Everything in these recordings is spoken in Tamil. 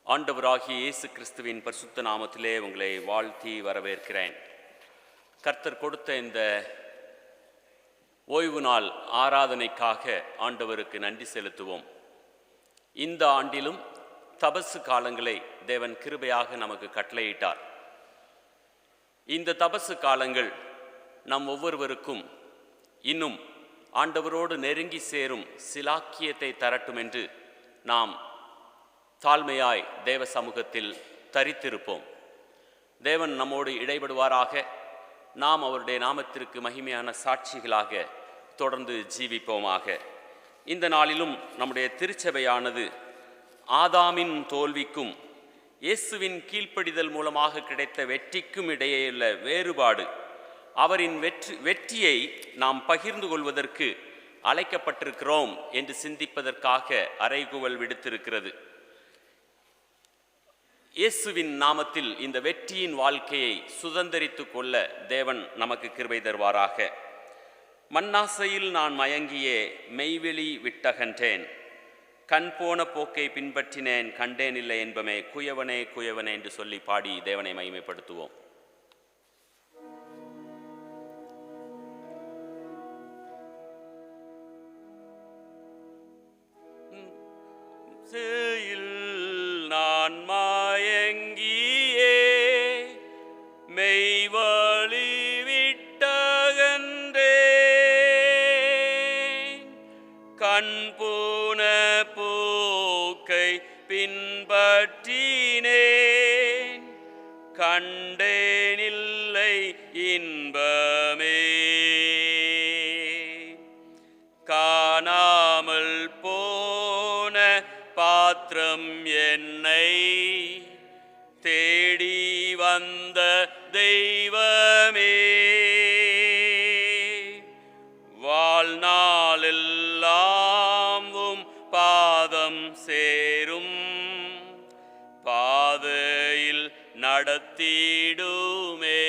ஆண்டவராகிய இயேசு கிறிஸ்துவின் பரிசுத்த நாமத்திலே உங்களை வாழ்த்தி வரவேற்கிறேன். கர்த்தர் கொடுத்த இந்த ஓய்வு நாள் ஆராதனைக்காக ஆண்டவருக்கு நன்றி செலுத்துவோம். இந்த ஆண்டிலும் தபசு காலங்களை தேவன் கிருபையாக நமக்கு கட்டளையிட்டார். இந்த தபசு காலங்கள் நம் ஒவ்வொருவருக்கும் இன்னும் ஆண்டவரோடு நெருங்கி சேரும் சிலாக்கியத்தை தரட்டும் என்று நாம் தாழ்மையாய் தேவ சமூகத்தில் தரித்திருப்போம். தேவன் நம்மோடு இடைபடுவாராக. நாம் அவருடைய நாமத்திற்கு மகிமையான சாட்சிகளாக தொடர்ந்து ஜீவிப்போமாக. இந்த நாளிலும் நம்முடைய திருச்சபையானது ஆதாமின் தோல்விக்கும் இயேசுவின் கீழ்ப்படிதல் மூலமாக கிடைத்த வெற்றிக்கும் இடையேயுள்ள வேறுபாடு, அவரின் வெற்றியை நாம் பகிர்ந்து கொள்வதற்கு அழைக்கப்பட்டிருக்கிறோம் என்று சிந்திப்பதற்காக அறைகூவல் விடுத்திருக்கிறது. இயேசுவின் நாமத்தில் இந்த வெற்றியின் வாழ்க்கையை சுதந்தரித்து கொள்ள தேவன் நமக்கு கிருபை தருவாராக. மண்ணாசையில் நான் மயங்கியே மெய்வெளி விட்டகன்றேன், கண் போன போக்கை பின்பற்றினேன், கண்டேன் இல்லை என்பமே, குயவனே குயவனே என்று சொல்லி பாடி தேவனை மகிமைப்படுத்துவோம். நான் மயங்கியே மெய்வழி விட்டகன்றேன், கண் போன போக்கை பின்பற்றினேன், கண்டேனில்லை இன்பமே, காணாமல் போன பாத்திரம் என்னை தேடி வந்த தெய்வமே, வாழ்நாளெல்லாம் பாதம் சேரும் பாதையில் நடத்திடுமே,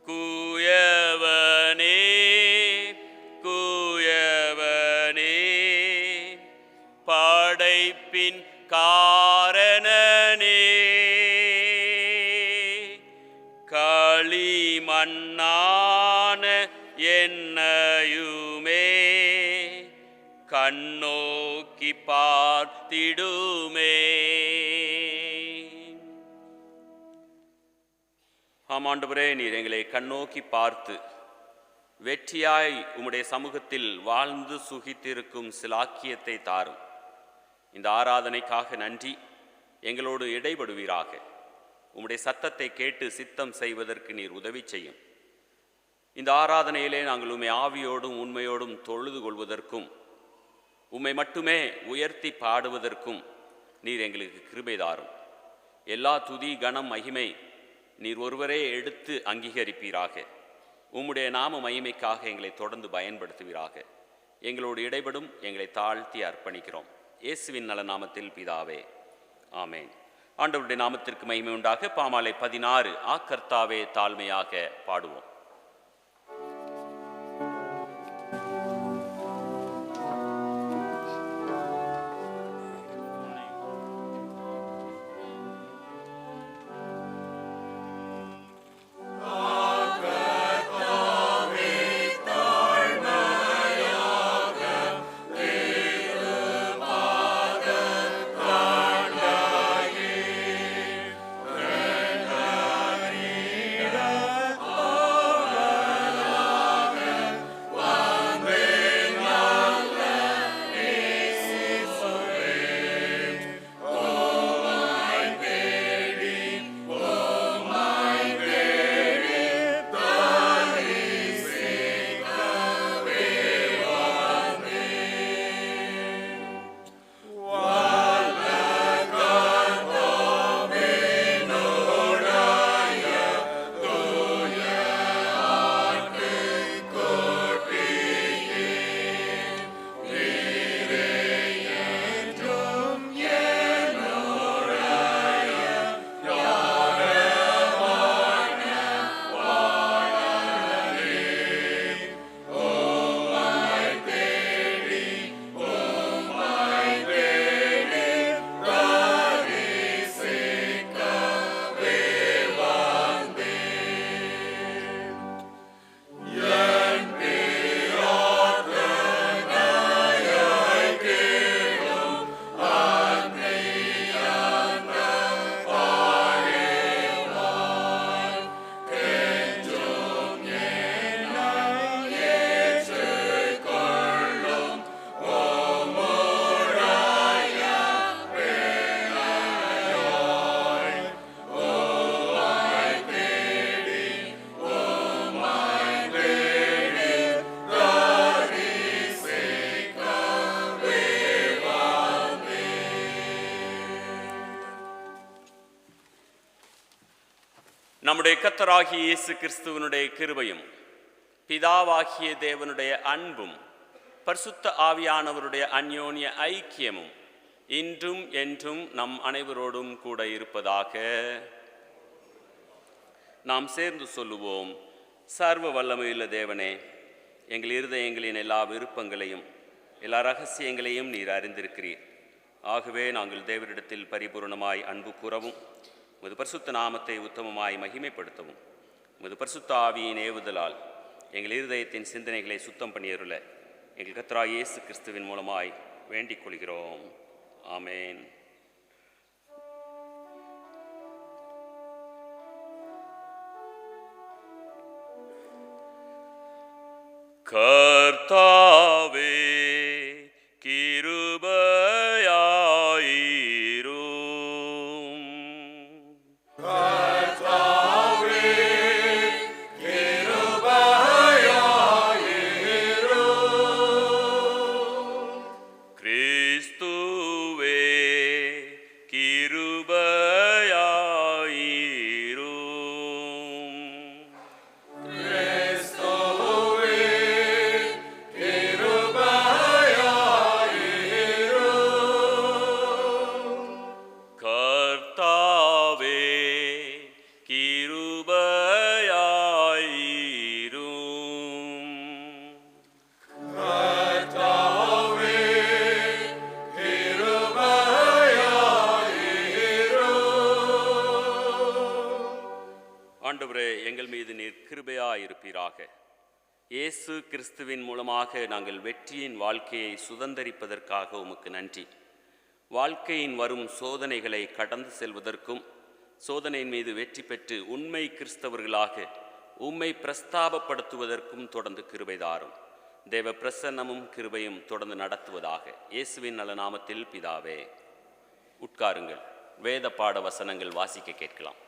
குயவனே குயவனே படைப்பின் காரணனே, களிமண்ணான என்னையுமே கண்ணோக்கி பார்த்திடுமே. ஆமாண்டவரே, நீர் எங்களை கண்ணோக்கி பார்த்து வெற்றியாய் உம்முடைய சமூகத்தில் வாழ்ந்து சுகித்திருக்கும் சிலாக்கியத்தை தாரும். இந்த ஆராதனைக்காக நன்றி. எங்களோடு இடைபடுவீராக. உம்முடைய சத்தத்தை கேட்டு சித்தம் செய்வதற்கு நீர் உதவி செய்யும். இந்த ஆராதனையிலே நாங்கள் உம்மை ஆவியோடும் உண்மையோடும் தொழுது கொள்வதற்கும் உம்மை மட்டுமே உயர்த்தி பாடுவதற்கும் நீர் எங்களுக்கு கிருபை தாரும். எல்லா துதி கனம் மகிமை நீர் ஒருவரே எடுத்து அங்கீகரிப்பீராக. உம்முடைய நாம மகிமைக்காக எங்களை தொடர்ந்து பயன்படுத்துவீராக. எங்களோடு இடைபடும், எங்களை தாழ்த்தி அர்ப்பணிக்கிறோம். இயேசுவின் நல நாமத்தில் பிதாவே, ஆமேன். ஆண்டவருடைய நாமத்திற்கு மகிமை உண்டாக. பாமாலை 16 கர்த்தாவே தாழ்மையாக பாடுவோம். நம்முடைய கர்த்தராகிய இயேசு கிறிஸ்துவனுடைய கிருபையும் பிதாவாகிய தேவனுடைய அன்பும் பரிசுத்த ஆவியானவருடைய அந்யோன்ய ஐக்கியமும் இன்றும் என்றும் நம் அனைவரோடும் கூட இருப்பதாக. நாம் சேர்ந்து சொல்லுவோம். சர்வ வல்லமையுள்ள தேவனே, எங்கள் இருதயங்களின் எல்லா விருப்பங்களையும் எல்லா ரகசியங்களையும் நீர் அறிந்திருக்கிறீர். ஆகவே நாங்கள் தேவரிடத்தில் பரிபூர்ணமாய் அன்பு கூறவும், உமது பரிசுத்த நாமத்தை உத்தமமாய் மகிமைப்படுத்தவும், உமது பரிசுத்த ஆவியின் ஏவுதலால் எங்கள் இருதயத்தின் சிந்தனைகளை சுத்தம் பண்ணியருள எங்கள் கர்த்தராகிய இயேசு கிறிஸ்துவின் மூலமாய் வேண்டிக் கொள்கிறோம். ஆமேன். கர்த்தாவே இயேசு கிறிஸ்துவின் மூலமாக நாங்கள் வெற்றியின் வாழ்க்கையை சுதந்தரிப்பதற்காக உமக்கு நன்றி. வாழ்க்கையின் வரும் சோதனைகளை கடந்து செல்வதற்கும் சோதனையின் மீது வெற்றி பெற்று உண்மை கிறிஸ்தவர்களாக உம்மை பிரஸ்தாபப்படுத்துவதற்கும் தொடர்ந்து கிருபை தாரும். தேவ பிரசன்னமும் கிருபையும் தொடர்ந்து நடத்துவதாக. இயேசுவின் நல்ல நாமத்தில் பிதாவே. உட்காருங்கள். வேத பாட வசனங்கள் வாசிக்க கேட்கலாம்.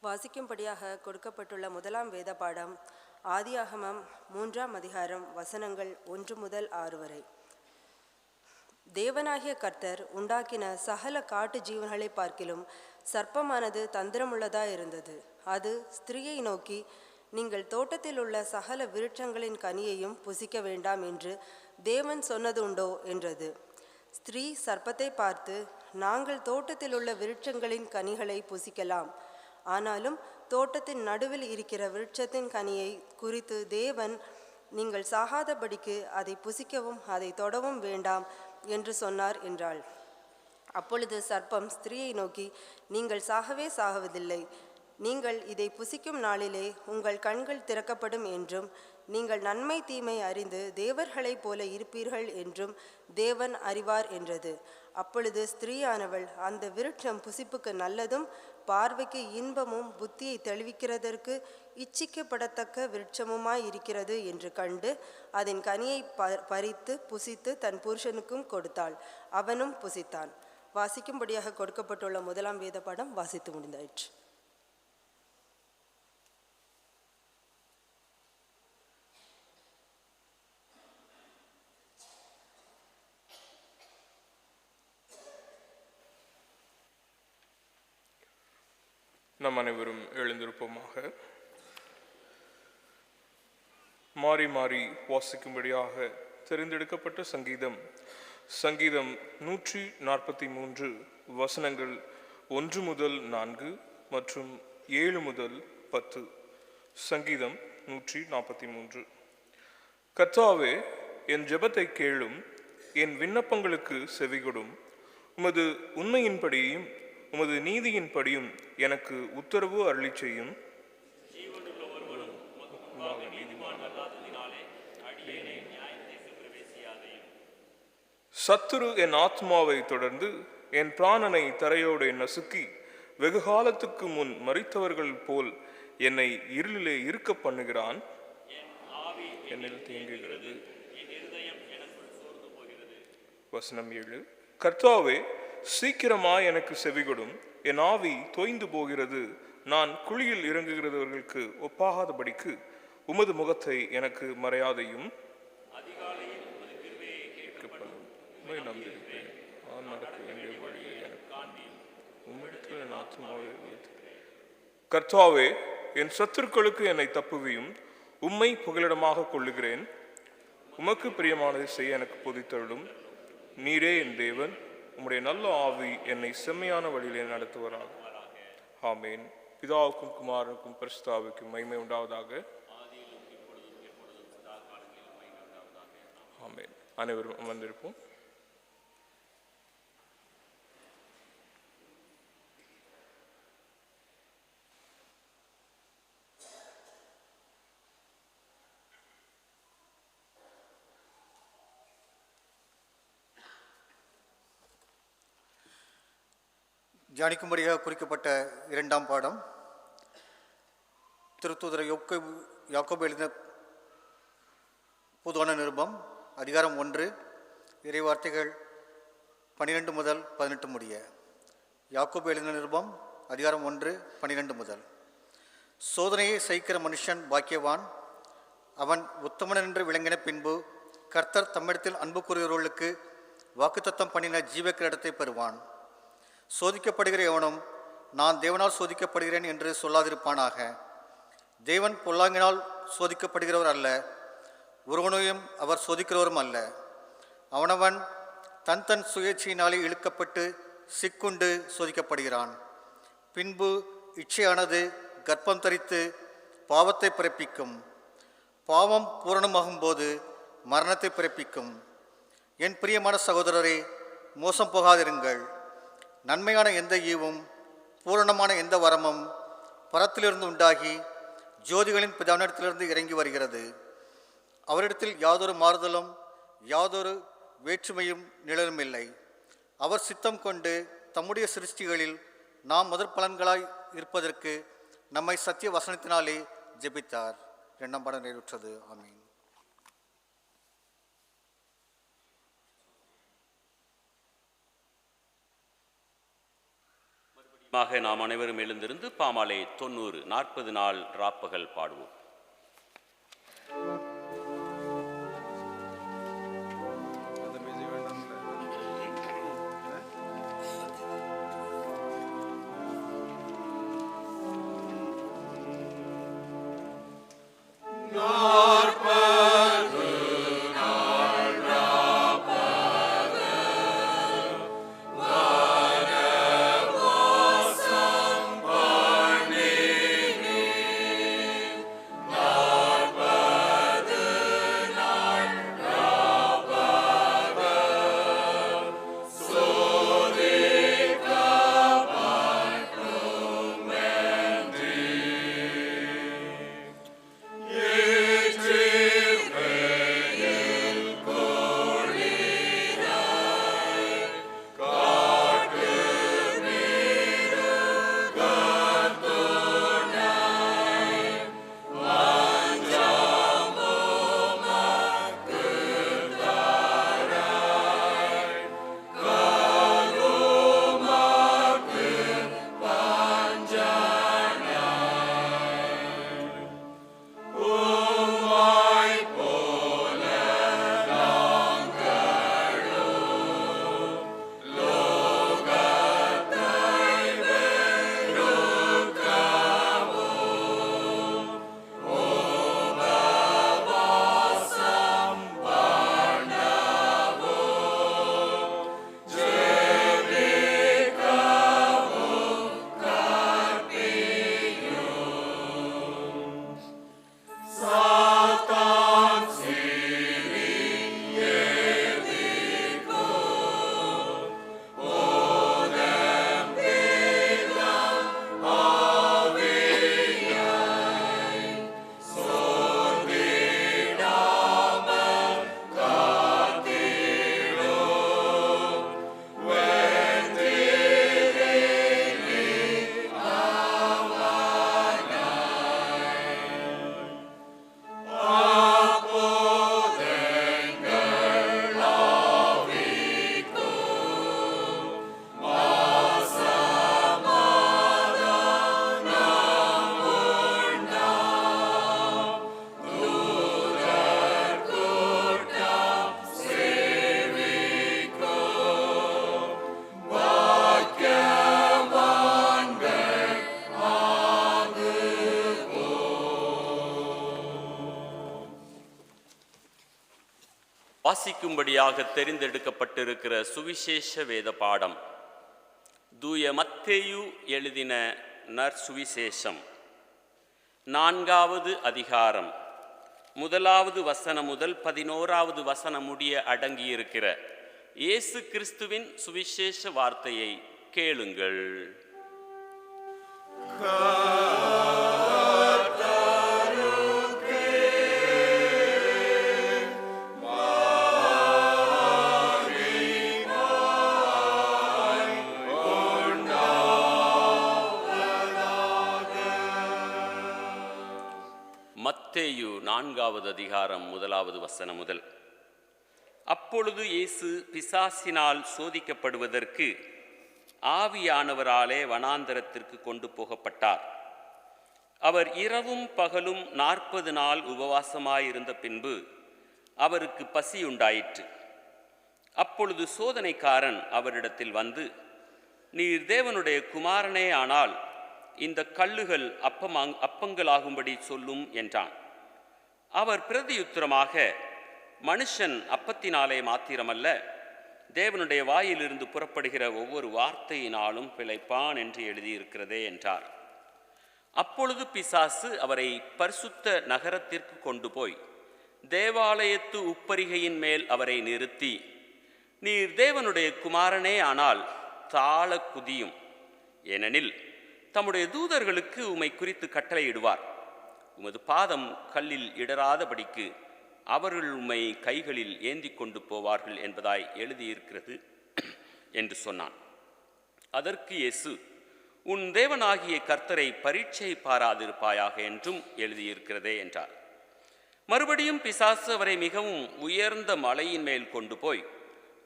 வாசிக்கும்படியாக கொடுக்கப்பட்டுள்ள முதலாம் வேத பாடம் ஆதியாகமம் 3ஆம் அதிகாரம் வசனங்கள் 1 முதல் 6 வரை. தேவனாகிய கர்த்தர் உண்டாக்கின சகல காட்டு ஜீவன்களை பார்க்கிலும் சர்ப்பமானது தந்திரமுள்ளதாயிருந்தது. அது ஸ்திரீயை நோக்கி, நீங்கள் தோட்டத்தில் உள்ள சகல விருட்சங்களின் கனியையும் புசிக்க வேண்டாம் என்று தேவன் சொன்னது உண்டோ என்றது. ஸ்திரீ சர்ப்பத்தை பார்த்து, நாங்கள் தோட்டத்தில் உள்ள விருட்சங்களின் கனிகளை புசிக்கலாம், ஆனாலும் தோட்டத்தின் நடுவில் இருக்கிற விருட்சத்தின் கனியை குறித்து தேவன் நீங்கள் சாகாதபடிக்கு அதை புசிக்கவும் அதை தொடவும் வேண்டாம் என்று சொன்னார் என்றாள். அப்பொழுது சர்ப்பம் ஸ்திரீயை நோக்கி, நீங்கள் சாகவே சாகுவதில்லை, நீங்கள் இதை புசிக்கும் நாளிலே உங்கள் கண்கள் திறக்கப்படும் என்றும் நீங்கள் நன்மை தீமை அறிந்து தேவர்களைப் போல இருப்பீர்கள் என்றும் தேவன் அறிவார் என்றது. அப்பொழுது ஸ்திரீயானவள், அந்த விருட்சம் புசிப்புக்கு நல்லதும் பார்வைக்கு இன்பமும் புத்தியை தெளிவிக்கிறதற்கு இச்சிக்கப்படத்தக்க விருட்சமுமாய் இருக்கிறது என்று கண்டு அதன் கனியை பறித்து புசித்து தன் புருஷனுக்கும் கொடுத்தாள். அவனும் புசித்தான். வாசிக்கும்படியாக கொடுக்கப்பட்டுள்ள முதலாம் வேத பாடம் வாசித்து முடிந்தாயிற்று. நம் அனைவரும் எழுந்திருப்போமாக. மாறி மாறி வாசிக்கும்படியாக தெரிந்தெடுக்கப்பட்ட சங்கீதம் 143 வசனங்கள் 1 முதல் 4 மற்றும் 7 முதல் 10. சங்கீதம் 143. கர்த்தாவே, என் ஜெபத்தை கேளும், என் விண்ணப்பங்களுக்கு செவிகொடும். உமது உண்மையின்படியும் உமது நீதியின்படியும் எனக்கு உத்தரவு அருளி செய்யும். சத்துரு என் ஆத்மாவை தொடர்ந்து என் பிராணனை தரையோடு நசுக்கி வெகு காலத்துக்கு முன் மரித்தவர்கள் போல் என்னை இருளிலே இருக்க பண்ணுகிறான். என்னில் தேங்குகிறது. வசனம் 7. கர்த்தாவே, சீக்கிரமாய் எனக்கு செவிகொடும். என் ஆவி தோய்ந்து போகிறது. நான் குழியில் இறங்குகிறவர்களுக்கு ஒப்பாகாதபடிக்கு உமது முகத்தை எனக்கு மறையாதையும். கர்த்தாவே, என் சத்துருக்களுக்கு என்னை தப்புவியும். உம்மை புகலிடமாக கொள்ளுகிறேன். உமக்கு பிரியமானதை செய்ய எனக்கு போதித்தருளும். நீரே என் தேவன். உம்முடைய நல்ல ஆவி என்னை செம்மையான வழியிலே நடத்துவராக. ஆமேன். பிதாவுக்கும் குமாரனுக்கும் பரிசுத்தாவிக்கும் மகிமை உண்டாவதாக. ஆமேன். அனைவரும் அமர்ந்திருப்போம். தியானிக்கும்படியாக குறிக்கப்பட்ட இரண்டாம் பாடம் திருத்தூதர் யாக்கோபு எழுதின பொதுவான நிருபம், அதிகாரம் 1, இறைவார்த்தைகள் 12 முதல் 18 முடிய. யாக்கோபு எழுதின நிருபம், அதிகாரம் 1, 12 முதல். சோதனையை சகிக்கிற மனுஷன் பாக்கியவான். அவன் உத்தமன் என்று விளங்கின பின்பு கர்த்தர் தம்மிடத்தில் அன்பு கூறுகிறவர்களுக்கு வாக்குத்தத்தம் பண்ணின ஜீவ கிரீடத்தை பெறுவான். சோதிக்கப்படுகிற எவனும் நான் தேவனால் சோதிக்கப்படுகிறேன் என்று சொல்லாதிருப்பானாக. தேவன் பொல்லாங்கினால் சோதிக்கப்படுகிறவர் அல்ல, ஒருவனையும் அவர் சோதிக்கிறவரும் அல்ல. அவனவன் தன் தன் சுயேட்சையினாலே இழுக்கப்பட்டு சிக்குண்டு சோதிக்கப்படுகிறான். பின்பு இச்சையானது கர்ப்பம் தரித்து பாவத்தை பிறப்பிக்கும். பாவம் பூரணமாகும் போது மரணத்தை பிறப்பிக்கும். என் பிரியமான சகோதரரே, மோசம் போகாதிருங்கள். நன்மையான எந்த ஈவும் பூரணமான எந்த வரமும் பரத்திலிருந்து உண்டாகி ஜோதிகளின் பிதாவினிடத்திலிருந்து இறங்கி வருகிறது. அவரிடத்தில் யாதொரு மாறுதலும் யாதொரு வேற்றுமையும் நிழலும் இல்லை. அவர் சித்தம் கொண்டு தம்முடைய சிருஷ்டிகளில் நாம் முதற் பலன்களாய் இருப்பதற்கு நம்மை சத்திய வசனத்தினாலே ஜெபித்தார். 2ஆம் பாடம் நிறைவுற்றது. ஆமீன். நாம் அனைவரும் எழுந்திருந்து பாமாலை 90 40 நாள் ராப்பகல் பாடுவோம். வாசிக்கும்படியாக தெரிந்தெடுக்கப்பட்டிருக்கிற சுவிசேஷ வேத பாடம் தூய மத்தேயு எழுதின நற்சுவிசேஷம் 4வது அதிகாரம் 1வது வசனம் முதல் 11வது வசனம் முடிய அடங்கியிருக்கிற இயேசு கிறிஸ்துவின் சுவிசேஷ வார்த்தையை கேளுங்கள். மத்தேயு 4வது அதிகாரம் 1வது வசனம் முதல். அப்பொழுது இயேசு பிசாசினால் சோதிக்கப்படுவதற்கு ஆவியானவராலே வனாந்தரத்திற்கு கொண்டு போகப்பட்டார். அவர் இரவும் பகலும் 40 நாள் உபவாசமாயிருந்த பின்பு அவருக்கு பசி உண்டாயிற்று. அப்பொழுது சோதனைக்காரன் அவரிடத்தில் வந்து, நீர் தேவனுடைய குமாரனே ஆனால் இந்த கல்லுகள் அப்பங்களாகும்படி சொல்லும் என்றான். அவர் பிரதியுத்தரமாக, மனுஷன் அப்பத்தினாலே மாத்திரமல்ல, தேவனுடைய வாயிலிருந்து புறப்படுகிற ஒவ்வொரு வார்த்தையினாலும் பிழைப்பான் என்று எழுதியிருக்கிறதே என்றார். அப்பொழுது பிசாசு அவரை பரிசுத்த நகரத்திற்கு கொண்டு போய் தேவாலயத்து உப்பரிகையின் மேல் அவரை நிறுத்தி, நீர் தேவனுடைய குமாரனே ஆனால் தாழ குதியும், ஏனெனில் தம்முடைய தூதர்களுக்கு உம்மை குறித்து கட்டளையிடுவார், உமது பாதம் கல்லில் இடராதபடிக்கு அவர்கள் உம்மை கைகளில் ஏந்தி கொண்டு போவார்கள் என்பதாய் எழுதியிருக்கிறது என்று சொன்னான். அதற்கு இயேசு, உன் தேவனாகிய கர்த்தரை பரீட்சை பாராதிருப்பாயாக என்றும் எழுதியிருக்கிறதே என்றார். மறுபடியும் பிசாசு அவரை மிகவும் உயர்ந்த மலையின் மேல் கொண்டு போய்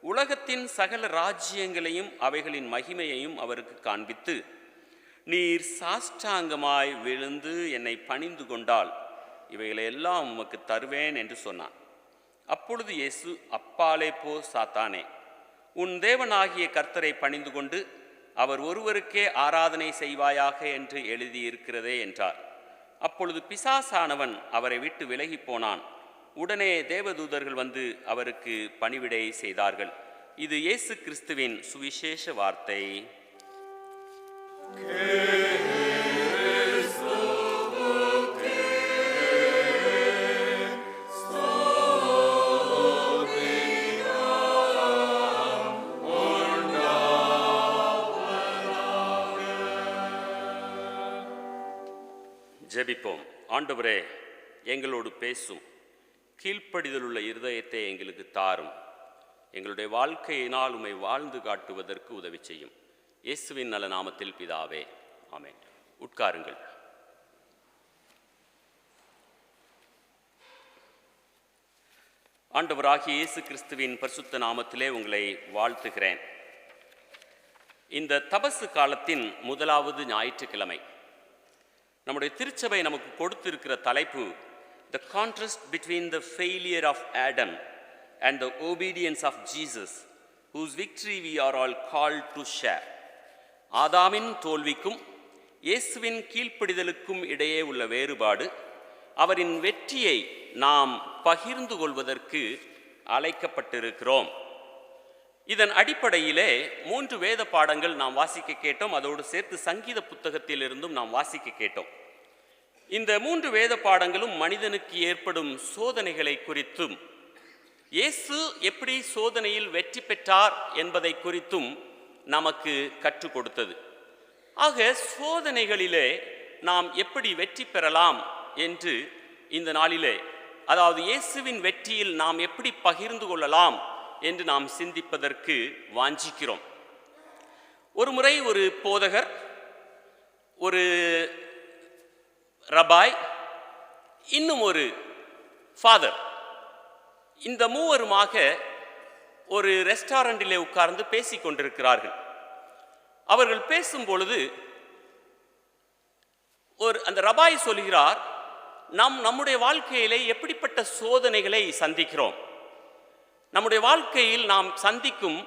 உலகத்தின் சகல ராஜ்யங்களையும் அவைகளின் மகிமையையும் அவருக்கு காண்பித்து, நீர் சாஷ்டாங்கமாய் விழுந்து என்னை பணிந்து கொண்டால் இவைகளையெல்லாம் உமக்கு தருவேன் என்று சொன்னான். அப்பொழுது இயேசு, அப்பாலே போ சாத்தானே, உன் தேவனாகிய கர்த்தரை பணிந்து கொண்டு அவர் ஒருவருக்கே ஆராதனை செய்வாயாக என்று எழுதியிருக்கிறதே என்றார். அப்பொழுது பிசாசானவன் அவரை விட்டு விலகி போனான். உடனே தேவதூதர்கள் வந்து அவருக்கு பணிவிடை செய்தார்கள். இது இயேசு கிறிஸ்துவின் சுவிசேஷ வார்த்தை. ஜெபிப்போம். ஆண்டவரே, எங்களோடு பேசும், கீழ்ப்படிதலுள்ள இருதயத்தை எங்களுக்கு தாரும், எங்களுடைய வாழ்க்கையினால் உம்மை வாழ்ந்து காட்டுவதற்கு உதவி செய்யும். இயேசுவின் நல்ல நாமத்தில் பிதாவே, ஆமென். உட்காருங்கள். ஆண்டவராகிய இயேசு கிறிஸ்துவின் பரிசுத்த நாமத்திலே உங்களை வாழ்த்துகிறேன். இந்த தபசு காலத்தின் 1வது ஞாயிற்றுக்கிழமை. நம்முடைய திருச்சபை நமக்கு கொடுத்திருக்கிற தலைப்பு, The contrast between the failure of Adam and the obedience of Jesus, whose victory we are all called to share. ஆதாமின் தோல்விக்கும் இயேசுவின் கீழ்ப்படிதலுக்கும் இடையே உள்ள வேறுபாடு, அவரின் வெற்றியை நாம் பகிர்ந்து கொள்வதற்கு அழைக்கப்பட்டிருக்கிறோம். இதன் அடிப்படையிலே 3 வேத பாடங்கள் நாம் வாசிக்க கேட்டோம். அதோடு சேர்த்து சங்கீத புத்தகத்திலிருந்தும் நாம் வாசிக்க கேட்டோம். இந்த 3 வேத பாடங்களும் மனிதனுக்கு ஏற்படும் சோதனைகளை குறித்தும், இயேசு எப்படி சோதனையில் வெற்றி பெற்றார் என்பதை குறித்தும் நமக்கு கற்றுக் கொடுத்தது. ஆக சோதனைகளிலே நாம் எப்படி வெற்றி பெறலாம் என்று இந்த நாளிலே, அதாவது இயேசுவின் வெற்றியில் நாம் எப்படி பகிர்ந்து கொள்ளலாம் என்று நாம் சிந்திப்பதற்கு வாஞ்சிக்கிறோம். ஒரு முறை ஒரு போதகர், ஒரு ரபாய், இன்னும் ஒரு ஃபாதர், இந்த மூவருமாக ஒரு ரெஸ்டாரண்டிலே உட்கார்ந்து பேசிக் கொண்டிருக்கிறார்கள். அவர்கள் பேசும் பொழுது அந்த ரபாய் சொல்கிறார், நம்முடைய வாழ்க்கையிலே எப்படிப்பட்ட சோதனைகளை சந்திக்கிறோம், நம்முடைய வாழ்க்கையில் நாம் சந்திக்கும்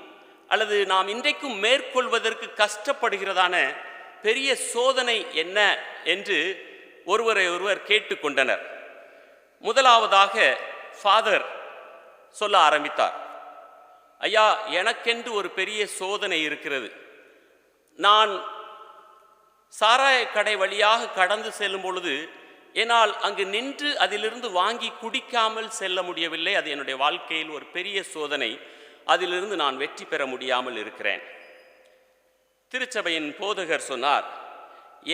அல்லது நாம் இன்றைக்கும் மேற்கொள்வதற்கு கஷ்டப்படுகிறதான பெரிய சோதனை என்ன என்று ஒருவரை ஒருவர் கேட்டுக்கொண்டனர். முதலாவதாக ஃபாதர் சொல்ல ஆரம்பித்தார். ஐயா, எனக்கென்று ஒரு பெரிய சோதனை இருக்கிறது. நான் சாராய கடை வழியாக கடந்து செல்லும் பொழுது என்னால் அங்கு நின்று அதிலிருந்து வாங்கி குடிக்காமல் செல்ல முடியவில்லை. அது என்னுடைய வாழ்க்கையில் ஒரு பெரிய சோதனை. அதிலிருந்து நான் வெற்றி பெற முடியாமல் இருக்கிறேன். திருச்சபையின் போதகர் சொன்னார்,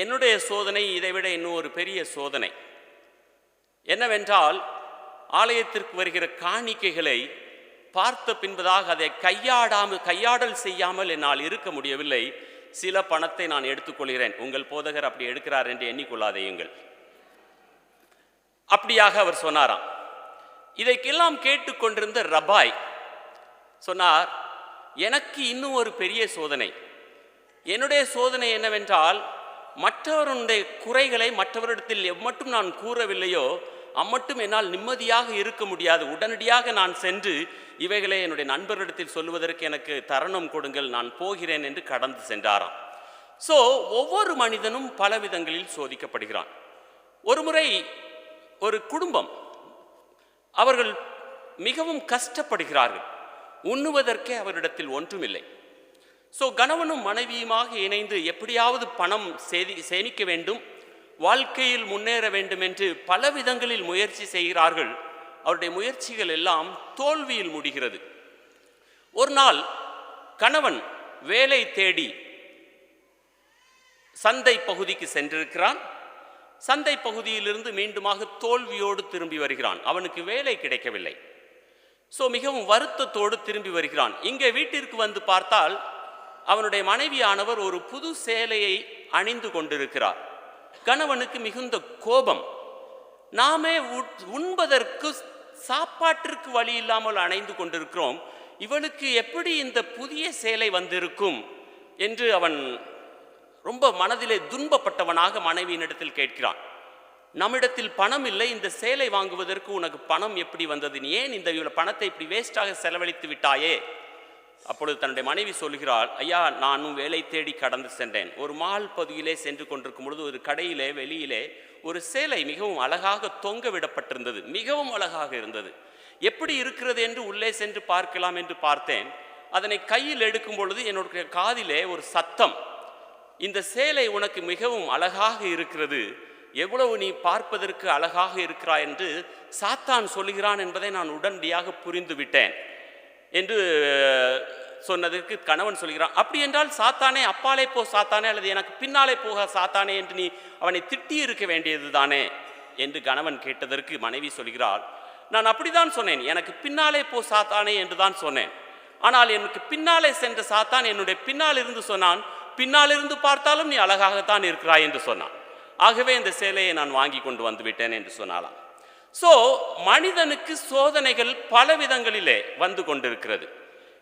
என்னுடைய சோதனை இதைவிட இன்னும் ஒரு பெரிய சோதனை. என்னவென்றால், ஆலயத்திற்கு வருகிற காணிக்கைகளை பார்த்த பின்பதாக அதை கையாடல் செய்யாமல் என்னால் இருக்க முடியவில்லை. சில பணத்தை நான் எடுத்துக்கொள்கிறேன். உங்கள் போதகர் அப்படி எடுக்கிறார் என்று எண்ணிக்கொள்ளாதேயுங்கள். அப்படியாக அவர் சொன்னாராம். இதைக்கெல்லாம் கேட்டுக்கொண்டிருந்த ரபாய் சொன்னார், எனக்கு இன்னும் ஒரு பெரிய சோதனை. என்னுடைய சோதனை என்னவென்றால், மற்றவருடைய குறைகளை மற்றவரிடத்தில் எம்மட்டும் நான் கூறவில்லையோ அம்மட்டும் என்னால் நிம்மதியாக இருக்க முடியாது. உடனடியாக நான் சென்று இவைகளை என்னுடைய நண்பரிடத்தில் சொல்வதற்கு எனக்கு தருணம் கொடுங்கள், நான் போகிறேன் என்று கடந்து சென்றாராம். ஸோ ஒவ்வொரு மனிதனும் பல விதங்களில் சோதிக்கப்படுகிறான். ஒரு முறை ஒரு குடும்பம், அவர்கள் மிகவும் கஷ்டப்படுகிறார்கள். உண்ணுவதற்கே அவரிடத்தில் ஒன்றுமில்லை. ஸோ கணவனும் மனைவியுமாக இணைந்து எப்படியாவது பணம் சேமிக்க வேண்டும், வாழ்க்கையில் முன்னேற வேண்டும் என்று பல விதங்களில் முயற்சி செய்கிறார்கள். அவருடைய முயற்சிகள் எல்லாம் தோல்வியில் முடிகிறது. ஒரு நாள் கணவன் வேலை தேடி சந்தை பகுதிக்கு சென்றிருக்கிறான். சந்தை பகுதியிலிருந்து மீண்டுமாக தோல்வியோடு திரும்பி வருகிறான். அவனுக்கு வேலை கிடைக்கவில்லை. ஸோ மிகவும் வருத்தத்தோடு திரும்பி வருகிறான். இங்கே வீட்டிற்கு வந்து பார்த்தால் அவனுடைய மனைவியானவர் ஒரு புது சேலையை அணிந்து கொண்டிருக்கிறார். கணவனுக்கு மிகுந்த கோபம். நாமே உண்பதற்கு சாப்பாட்டிற்கு வழி இல்லாமல் அணைந்து கொண்டிருக்கிறோம், இவளுக்கு எப்படி இந்த புதிய சேலை வந்திருக்கும் என்று அவன் ரொம்ப மனதிலே துன்பப்பட்டவனாக மனைவியினிடத்தில் கேட்கிறான். நம்மிடத்தில் பணம் இல்லை, இந்த சேலை வாங்குவதற்கு உனக்கு பணம் எப்படி வந்தது? நீ ஏன் இந்த பணத்தை இப்படி வேஸ்டாக செலவழித்து விட்டாயே? அப்பொழுது தன்னுடைய மனைவி சொல்கிறாள், ஐயா, நானும் வேலை தேடி கடந்து சென்றேன். ஒரு மால் பகுதியிலே சென்று கொண்டிருக்கும் பொழுது ஒரு கடையிலே வெளியிலே ஒரு சேலை மிகவும் அழகாக தொங்க விடப்பட்டிருந்தது. மிகவும் அழகாக இருந்தது. எப்படி இருக்கிறது என்று உள்ளே சென்று பார்க்கலாம் என்று பார்த்தேன். அதனை கையில் எடுக்கும் பொழுது என்னுடைய காதிலே ஒரு சத்தம், இந்த சேலை உனக்கு மிகவும் அழகாக இருக்கிறது, எவ்வளவு நீ பார்ப்பதற்கு அழகாக இருக்கிறாய் என்று சாத்தான் சொல்லுகிறான் என்பதை நான் உடனடியாக புரிந்து விட்டேன் என்று சொன்னதற்கு கணவன் சொல்கிறான், அப்படி என்றால் சாத்தானே, அப்பாலே போ சாத்தானே, அல்லது எனக்கு பின்னாலே போக சாத்தானே என்று நீ அவனை திட்டி இருக்க வேண்டியது தானே என்று கணவன் கேட்டதற்கு மனைவி சொல்கிறாள், நான் அப்படிதான் சொன்னேன், எனக்கு பின்னாலே போ சாத்தானே என்று தான் சொன்னேன். ஆனால் எனக்கு பின்னாலே சென்ற சாத்தான் என்னுடைய பின்னால் இருந்து சொன்னான், பின்னால் இருந்து பார்த்தாலும் நீ அழகாகத்தான் இருக்கிறாய் என்று சொன்னான். ஆகவே இந்த சேலையை நான் வாங்கி கொண்டு வந்து விட்டேன் என்று சொன்னாலாம். ஸோ மனிதனுக்கு சோதனைகள் பல விதங்களிலே வந்து கொண்டிருக்கிறது.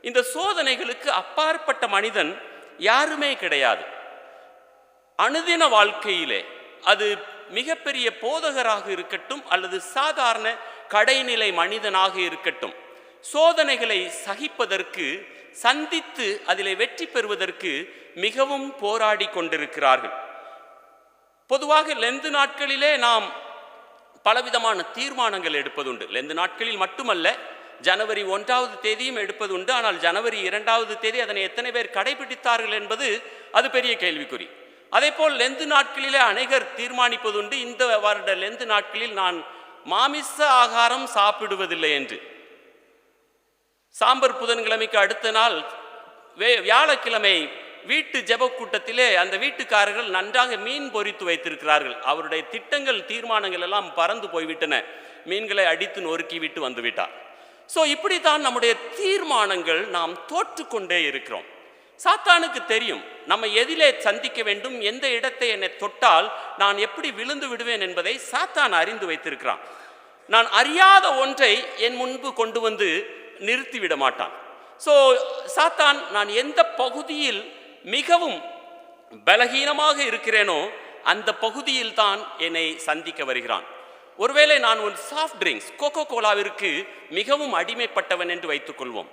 இந்த சோதனைகளுக்கு அப்பாற்பட்ட மனிதன் யாருமே கிடையாது. அனுதின வாழ்க்கையிலே அது மிகப்பெரிய போதகராக இருக்கட்டும் அல்லது சாதாரண கடைநிலை மனிதனாக இருக்கட்டும், சோதனைகளை சகிப்பதற்கு, சந்தித்து அதிலே வெற்றி பெறுவதற்கு மிகவும் போராடி கொண்டிருக்கிறார்கள். பொதுவாக லெந்து நாட்களிலே நாம் பலவிதமான தீர்மானங்கள் எடுப்பதுண்டு. லெந்து நாட்களில் மட்டுமல்ல, ஜனவரி 1ஆவது தேதியும் எடுப்பதுண்டு. ஆனால் ஜனவரி 2ஆவது தேதி அதனை எத்தனை பேர் கடைபிடித்தார்கள் என்பது அது பெரிய கேள்விக்குறி. அதே போல் லெந்து நாட்களிலே அநேகர் தீர்மானிப்பதுண்டு, இந்த வருட லெந்து நாட்களில் நான் மாமிச ஆகாரம் சாப்பிடுவதில்லை என்று. சாம்பர் புதன்கிழமைக்கு அடுத்த நாள் வியாழக்கிழமை வீட்டு ஜெப கூட்டத்திலே அந்த வீட்டுக்காரர்கள் நன்றாக மீன் பொரித்து வைத்திருக்கிறார்கள். அவருடைய திட்டங்கள், தீர்மானங்கள் எல்லாம் பறந்து போய்விட்டன. மீன்களை அடித்து நொறுக்கி விட்டு வந்து விட்டார். ஸோ இப்படித்தான் நம்முடைய தீர்மானங்கள் நாம் தோற்றுக்கொண்டே இருக்கிறோம். சாத்தானுக்கு தெரியும் நம்ம எதிலே சந்திக்க வேண்டும், எந்த இடத்தை என்னை தொட்டால் நான் எப்படி விழுந்து விடுவேன் என்பதை சாத்தான் அறிந்து வைத்திருக்கிறான். நான் அறியாத ஒன்றை என் முன்பு கொண்டு வந்து நிறுத்திவிட மாட்டான். ஸோ சாத்தான் நான் எந்த பகுதியில் மிகவும் பலகீனமாக இருக்கிறேனோ அந்த பகுதியில் தான் என்னை சந்திக்க வருகிறான். ஒருவேளை நான் ஒரு சாஃப்ட் ட்ரிங்க்ஸ், கோகோ கோலாவிற்கு மிகவும் அடிமைப்பட்டவன் என்று வைத்துக்கொள்வோம்.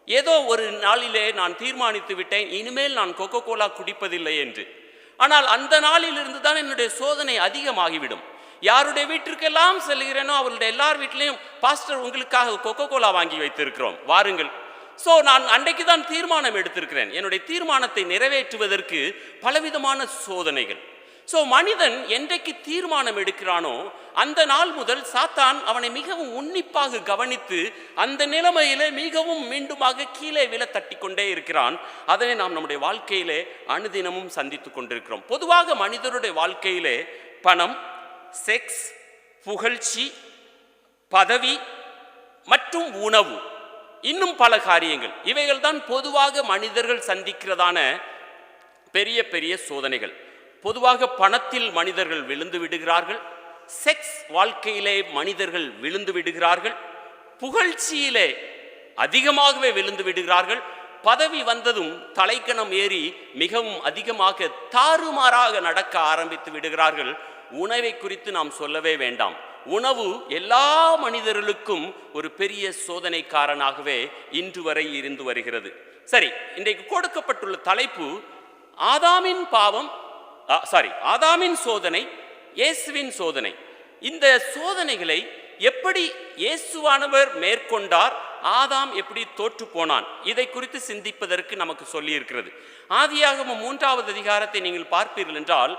ஏதோ ஒரு நாளிலே நான் தீர்மானித்து விட்டேன், இனிமேல் நான் கோகோ கோலா குடிப்பதில்லை என்று. ஆனால் அந்த நாளிலிருந்து தான் என்னுடைய சோதனை அதிகமாகிவிடும். யாருடைய வீட்டிற்கெல்லாம் செல்கிறேனோ அவருடைய எல்லார் வீட்டிலையும் பாஸ்டர் உங்களுக்காக கொக்கோ கோலா வாங்கி வைத்திருக்கிறோம், வாருங்கள். ஸோ நான் அன்றைக்கு தான் தீர்மானம் எடுத்திருக்கிறேன். என்னுடைய தீர்மானத்தை நிறைவேற்றுவதற்கு பலவிதமான சோதனைகள். ஸோ மனிதன் என்றைக்கு தீர்மானம் எடுக்கிறானோ அந்த நாள் முதல் சாத்தான் அவனை மிகவும் உன்னிப்பாக கவனித்து அந்த நிலைமையிலே மிகவும் மீண்டுமாக கீழே விழ தட்டி கொண்டே இருக்கிறான். அதனை நாம் நம்முடைய வாழ்க்கையிலே அனுதினமும் சந்தித்து கொண்டிருக்கிறோம். பொதுவாக மனிதருடைய வாழ்க்கையிலே பணம், செக்ஸ், புகழ்ச்சி, பதவி மற்றும் உணவு, இன்னும் பல காரியங்கள், இவைகள் தான் பொதுவாக மனிதர்கள் சந்திக்கிறதான பெரிய பெரிய சோதனைகள். பொதுவாக பணத்தில் மனிதர்கள் விழுந்து விடுகிறார்கள், செக்ஸ் வாழ்க்கையிலே மனிதர்கள் விழுந்து விடுகிறார்கள், புகழ்ச்சியிலே அதிகமாகவே விழுந்து விடுகிறார்கள், பதவி வந்ததும் தலைக்கணம் ஏறி மிகவும் அதிகமாக தாறுமாறாக நடக்க ஆரம்பித்து விடுகிறார்கள். உணவை குறித்து நாம் சொல்லவே வேண்டாம். உணவு எல்லா மனிதர்களுக்கும் ஒரு பெரிய சோதனைக்காரனாகவே இன்று வரை இருந்து வருகிறது. சரி, இன்றைக்கு கொடுக்கப்பட்டுள்ள தலைப்பு ஆதாமின் பாவம், ஆதாமின் சோதனை, இயேசுவின் சோதனை. இந்த சோதனைகளை எப்படி இயேசுவானவர் மேற்கொண்டார், ஆதாம் எப்படி தோற்று போனான், இதை குறித்து சிந்திப்பதற்கு நமக்கு சொல்லி இருக்கிறது. ஆதியாகமம் 3வது அதிகாரத்தை நீங்கள் பார்ப்பீர்கள் என்றால்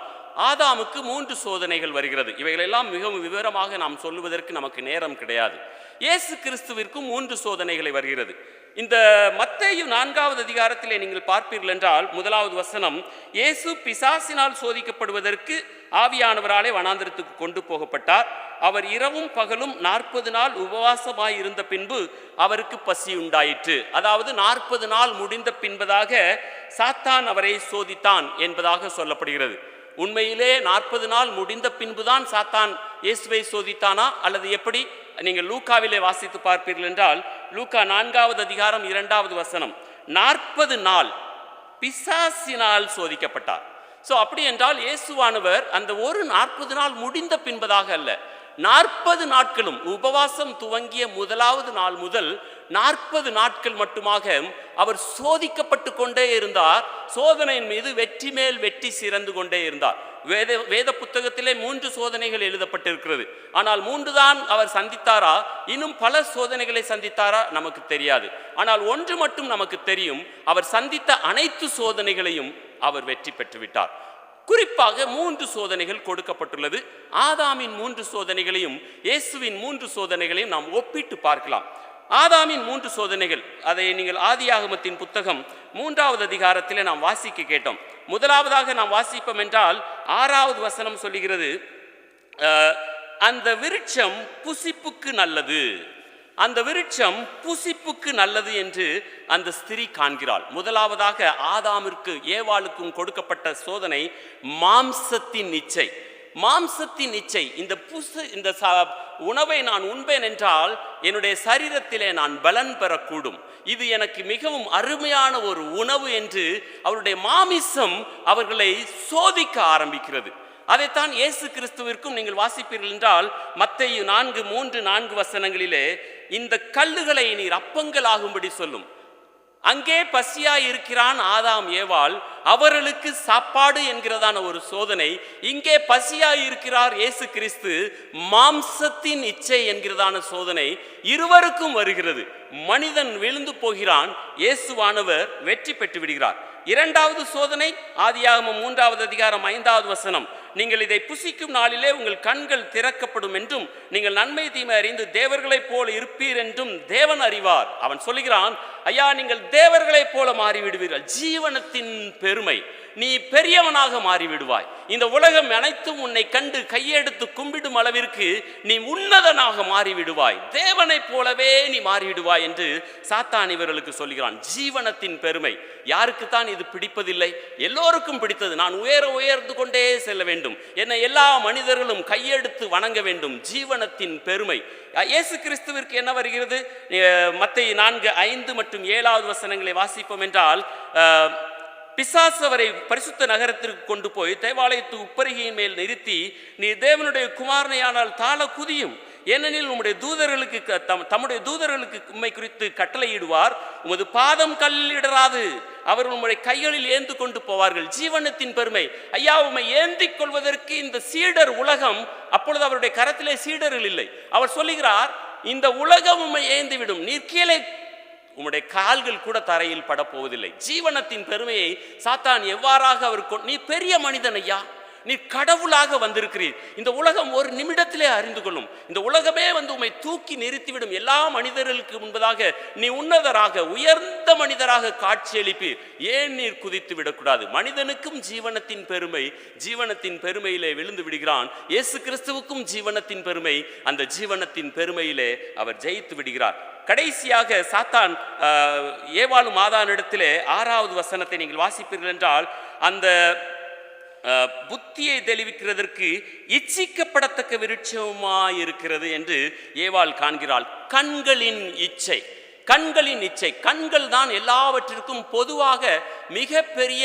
ஆதாமுக்கு 3 சோதனைகள் வருகிறது. இவைகளெல்லாம் மிகவும் விவரமாக நாம் சொல்லுவதற்கு நமக்கு நேரம் கிடையாது. இயேசு கிறிஸ்துவிற்கும் 3 சோதனைகளை வருகிறது. இந்த மத்தேயு 4வது அதிகாரத்திலே நீங்கள் பார்ப்பீர்கள் என்றால் 1வது வசனம், இயேசு பிசாசினால் சோதிக்கப்படுவதற்கு ஆவியானவராலே வனாந்திரத்துக்கு கொண்டு போகப்பட்டார். அவர் இரவும் பகலும் 40 நாள் உபவாசமாய் இருந்த பின்பு அவருக்கு பசி உண்டாயிற்று. அதாவது 40 நாள் முடிந்த பின்பதாக சாத்தான் அவரை சோதித்தான் என்பதாக சொல்லப்படுகிறது. உண்மையிலே 40 நாள் முடிந்த பின்புதான் சாத்தான் இயேசுவை சோதித்தானா அல்லது எப்படி? நீங்கள் லூக்காவிலே வாசித்து பார்ப்பீர்கள் என்றால் லூக்கா 4வது அதிகாரம் 2வது வசனம், 40 நாள் பிசாசினால் சோதிக்கப்பட்டார். ஸோ அப்படி என்றால் இயேசுவானவர் அந்த ஒரு 40 நாள் முடிந்த பின்பதாக அல்ல, 40 நாட்களும் உபவாசம் துவங்கிய 1வது நாள் முதல் 40 நாட்கள் மட்டுமாக அவர் சோதிக்கப்பட்டு கொண்டே இருந்தார். சோதனையின் மீது வெற்றி மேல் வெற்றி சிறந்து கொண்டே இருந்தார். வேத புத்தகத்திலே 3 சோதனைகள் எழுதப்பட்டிருக்கிறது. ஆனால் 3 தான் அவர் சந்தித்தாரா, இன்னும் பல சோதனைகளை சந்தித்தாரா நமக்கு தெரியாது. ஆனால் ஒன்று மட்டும் நமக்கு தெரியும், அவர் சந்தித்த அனைத்து சோதனைகளையும் அவர் வெற்றி பெற்றுவிட்டார். குறிப்பாக 3 சோதனைகள் கொடுக்கப்பட்டுள்ளது. ஆதாமின் 3 சோதனைகளையும் இயேசுவின் 3 சோதனைகளையும் நாம் ஒப்பிட்டு பார்க்கலாம். ஆதாமின் 3 சோதனைகள், அதை நீங்கள் ஆதியாகமத்தின் புத்தகம் 3வது அதிகாரத்திலே நாம் வாசிக்க கேட்டோம். முதலாவதாக நாம் வாசிப்போம் என்றால் 6வது வசனம் சொல்லுகிறது, அந்த விருட்சம் புசிப்புக்கு நல்லது, அந்த விருட்சம் புசிப்புக்கு நல்லது என்று அந்த ஸ்திரீ காண்கிறாள். முதலாவதாக ஆதாமிற்கு ஏவாளுக்கும் கொடுக்கப்பட்ட சோதனை மாம்சத்தின் இச்சை. மாம்சத்தின் இச்சை, இந்த உணவை நான் உண்பேன் என்றால் என்னுடைய சரீரத்திலே நான் பலன் பெறக்கூடும், இது எனக்கு மிகவும் அருமையான ஒரு உணவு என்று அவருடைய மாமிசம் அவர்களை சோதிக்க ஆரம்பிக்கிறது. அதைத்தான் இயேசு கிறிஸ்துவிற்கும் நீங்கள் வாசிப்பீர்கள் என்றால் மத்தேயு 4:3-4 வசனங்களிலே இந்த கல்லுகளை நீர் அப்பங்கள் ஆகும்படி சொல்லும். அங்கே பசியாய் இருக்கிறான் ஆதாம் ஏவாள், அவர்களுக்கு சாப்பாடு என்கிறதான ஒரு சோதனை. இங்கே பசியாய் இருக்கிறார் இயேசு கிறிஸ்து, மாம்சத்தின் இச்சை என்கிறதான சோதனை இருவருக்கும் வருகிறது. மனிதன் விழுந்து போகிறான், இயேசுவானவர் வெற்றி பெற்று விடுகிறார். 2வது சோதனை ஆதியாகமம் 3வது அதிகாரம் 5வது வசனம், நீங்கள் இதை புசிக்கும் நாளிலே உங்கள் கண்கள் திறக்கப்படும் என்றும் நீங்கள் நன்மை தீமை அறிந்து தேவர்களைப் போல இருப்பீர் என்றும் தேவன் அறிவார். அவன் சொல்லுகிறான், ஐயா நீங்கள் தேவர்களைப் போல மாறிவிடுவீர்கள், ஜீவனத்தின் பெருமை, நீ பெரியவனாக மாறிவிடுவாய், இந்த உலகம் அனைத்தும் உன்னை கண்டு கையெடுத்து கும்பிடும் அளவிற்கு நீ உன்னதனாக மாறிவிடுவாய், தேவனைப் போலவே நீ மாறிவிடுவாய் என்று சாத்தான் இவர்களுக்கு சொல்லுகிறான். ஜீவனத்தின் பெருமை யாருக்குத்தான் இது பிடிப்பதில்லை? எல்லோருக்கும் பிடித்தது. நான் உயர்ந்து கொண்டே செல்ல வேண்டும், என்னை எல்லா மனிதர்களும் கையெடுத்து வணங்க வேண்டும், ஜீவனத்தின் பெருமை. இயேசு கிறிஸ்துவிற்கு என்ன வருகிறது? மத்தேயு 4:5 மற்றும் 7வது வசனங்களை வாசிப்போம் என்றால், பிசாசு அவரை பரிசுத்த நகரத்திற்கு கொண்டு போய் தேவாலயத்து உப்பரிகையின் மேல் நிறுத்தி, நீ தேவனுடைய குமாரனையானால் தாழ குதியும், ஏனெனில் உம்முடைய தூதர்களுக்கு தம்முடைய தூதர்களுக்கு உம்மை குறித்து கட்டளையிடுவார். உமது பாதம் கல்லில் இடராது. அவர்கள் உம்முடைய கைகளில் ஏந்து கொண்டு போவார்கள். ஜீவனத்தின் பெருமை. ஐயா, உம்மை ஏந்திக் கொள்வதற்கு இந்த சீடர் உலகம், அப்பொழுது அவருடைய கரத்திலே சீடர்கள் இல்லை. அவர் சொல்லுகிறார், இந்த உலகம் உம்மை ஏந்திவிடும், நீர் கீழே உம்முடைய கால்கள் கூட தரையில் படப்போவதில்லை. ஜீவனத்தின் பெருமையை சாத்தான் எவ்வாறாக அவர் நீ பெரிய மனிதன் ஐயா, நீ கடவுளாக வந்திருக்கிறீர், இந்த உலகம் ஒரு நிமிடத்திலே அறிந்து கொள்ளும், இந்த உலகமே உம்மை தூக்கி நிறுத்திவிடும், எல்லா மனிதர்களுக்கு முன்பதாக நீ உன்னதராக உயர்ந்த மனிதராக காட்சியளிப்பீர், ஏன் நீர் குதித்து விடக்கூடாது? மனிதனுக்கும் ஜீவனத்தின் பெருமை, ஜீவனத்தின் பெருமையிலே விழுந்து விடுகிறான். இயேசு கிறிஸ்துவுக்கும் ஜீவனத்தின் பெருமை, அந்த ஜீவனத்தின் பெருமையிலே அவர் ஜெயித்து விடுகிறார். கடைசியாக சாத்தான் ஏவாளும் ஆதானிடத்திலே 6வது வசனத்தை நீங்கள் வாசிப்பீர்கள் என்றால், அந்த புத்தியை தெளிவிக்கிறதற்கு இச்சிக்கப்படத்தக்க விருட்சமாய் இருக்கிறது என்று ஏவாள் காண்கிறாள். கண்களின் இச்சை, கண்களின் இச்சை. கண்கள் தான் எல்லாவற்றிற்கும் பொதுவாக மிகப்பெரிய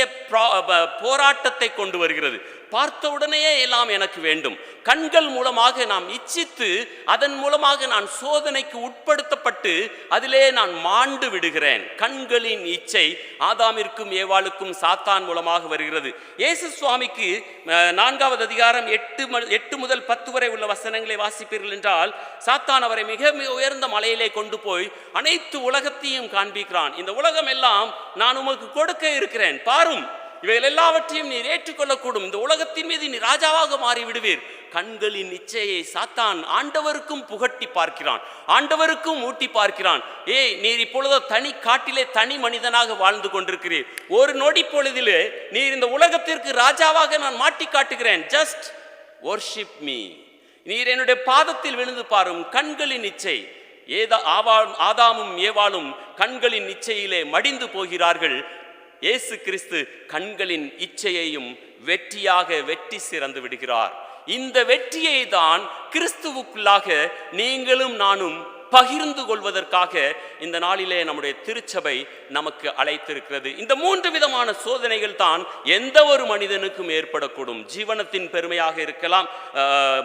போராட்டத்தை கொண்டு வருகிறது. பார்த்த உடனேயே எல்லாம் எனக்கு வேண்டும். கண்கள் மூலமாக நாம் இச்சித்து, அதன் மூலமாக நான் சோதனைக்கு உட்படுத்தப்பட்டு அதிலே நான் மாண்டு விடுகிறேன். கண்களின் இச்சை ஆதாமிற்கும் ஏவாளுக்கும் சாத்தான் மூலமாக வருகிறது. இயேசு சுவாமிக்கு 4வது அதிகாரம் 8 முதல் 10 வரை உள்ள வசனங்களை வாசிப்பீர்கள் என்றால், சாத்தான் அவரை மிக உயர்ந்த மலையிலே கொண்டு போய் அனைத்து உலகத்தையும் காண்பிக்கிறான். இந்த உலகம் எல்லாம் நான் உமக்கு கொடுக்க இருக்கிறேன், பாரும், இவைகள் எல்லாவற்றையும் நீர் ஏற்றுக்கொள்ளக்கூடும், இந்த உலகத்தின் மீது நீ ராஜாவாக மாறி விடுவீர். கண்களின் இச்சையை சாத்தான் ஆண்டவருக்கும் புகட்டி பார்க்கிறான், ஆண்டவருக்கும் ஊட்டி பார்க்கிறான். நீர் இப்பொழுது தனி காட்டிலே தனி மனிதனாக வாழ்ந்து கொண்டிருக்கிறீர், ஒரு நொடி பொழுதிலே நீர் இந்த உலகத்திற்கு ராஜாவாக நான் மாட்டி காட்டுகிறேன், ஜஸ்ட் வொர்ஷிப் மீ, நீர் என்னுடைய பாதத்தில் விழுந்து பாரும். கண்களின் இச்சை. ஆதாமும் ஏவாளும் கண்களின் இச்சையிலே மடிந்து போகிறார்கள். இயேசு கிறிஸ்து கண்களின் இச்சையையும் வெற்றி சிறந்து விடுகிறார். இந்த வெற்றியை தான் கிறிஸ்துவுக்குள்ளாக நீங்களும் நானும் பகிர்ந்து கொள்வதற்காக இந்த நாளிலே நம்முடைய திருச்சபை நமக்கு அழைத்திருக்கிறது. இந்த 3 விதமான சோதனைகள் தான் எந்த ஒரு மனிதனுக்கும் ஏற்படக்கூடும். ஜீவனத்தின் பெருமையாக இருக்கலாம்,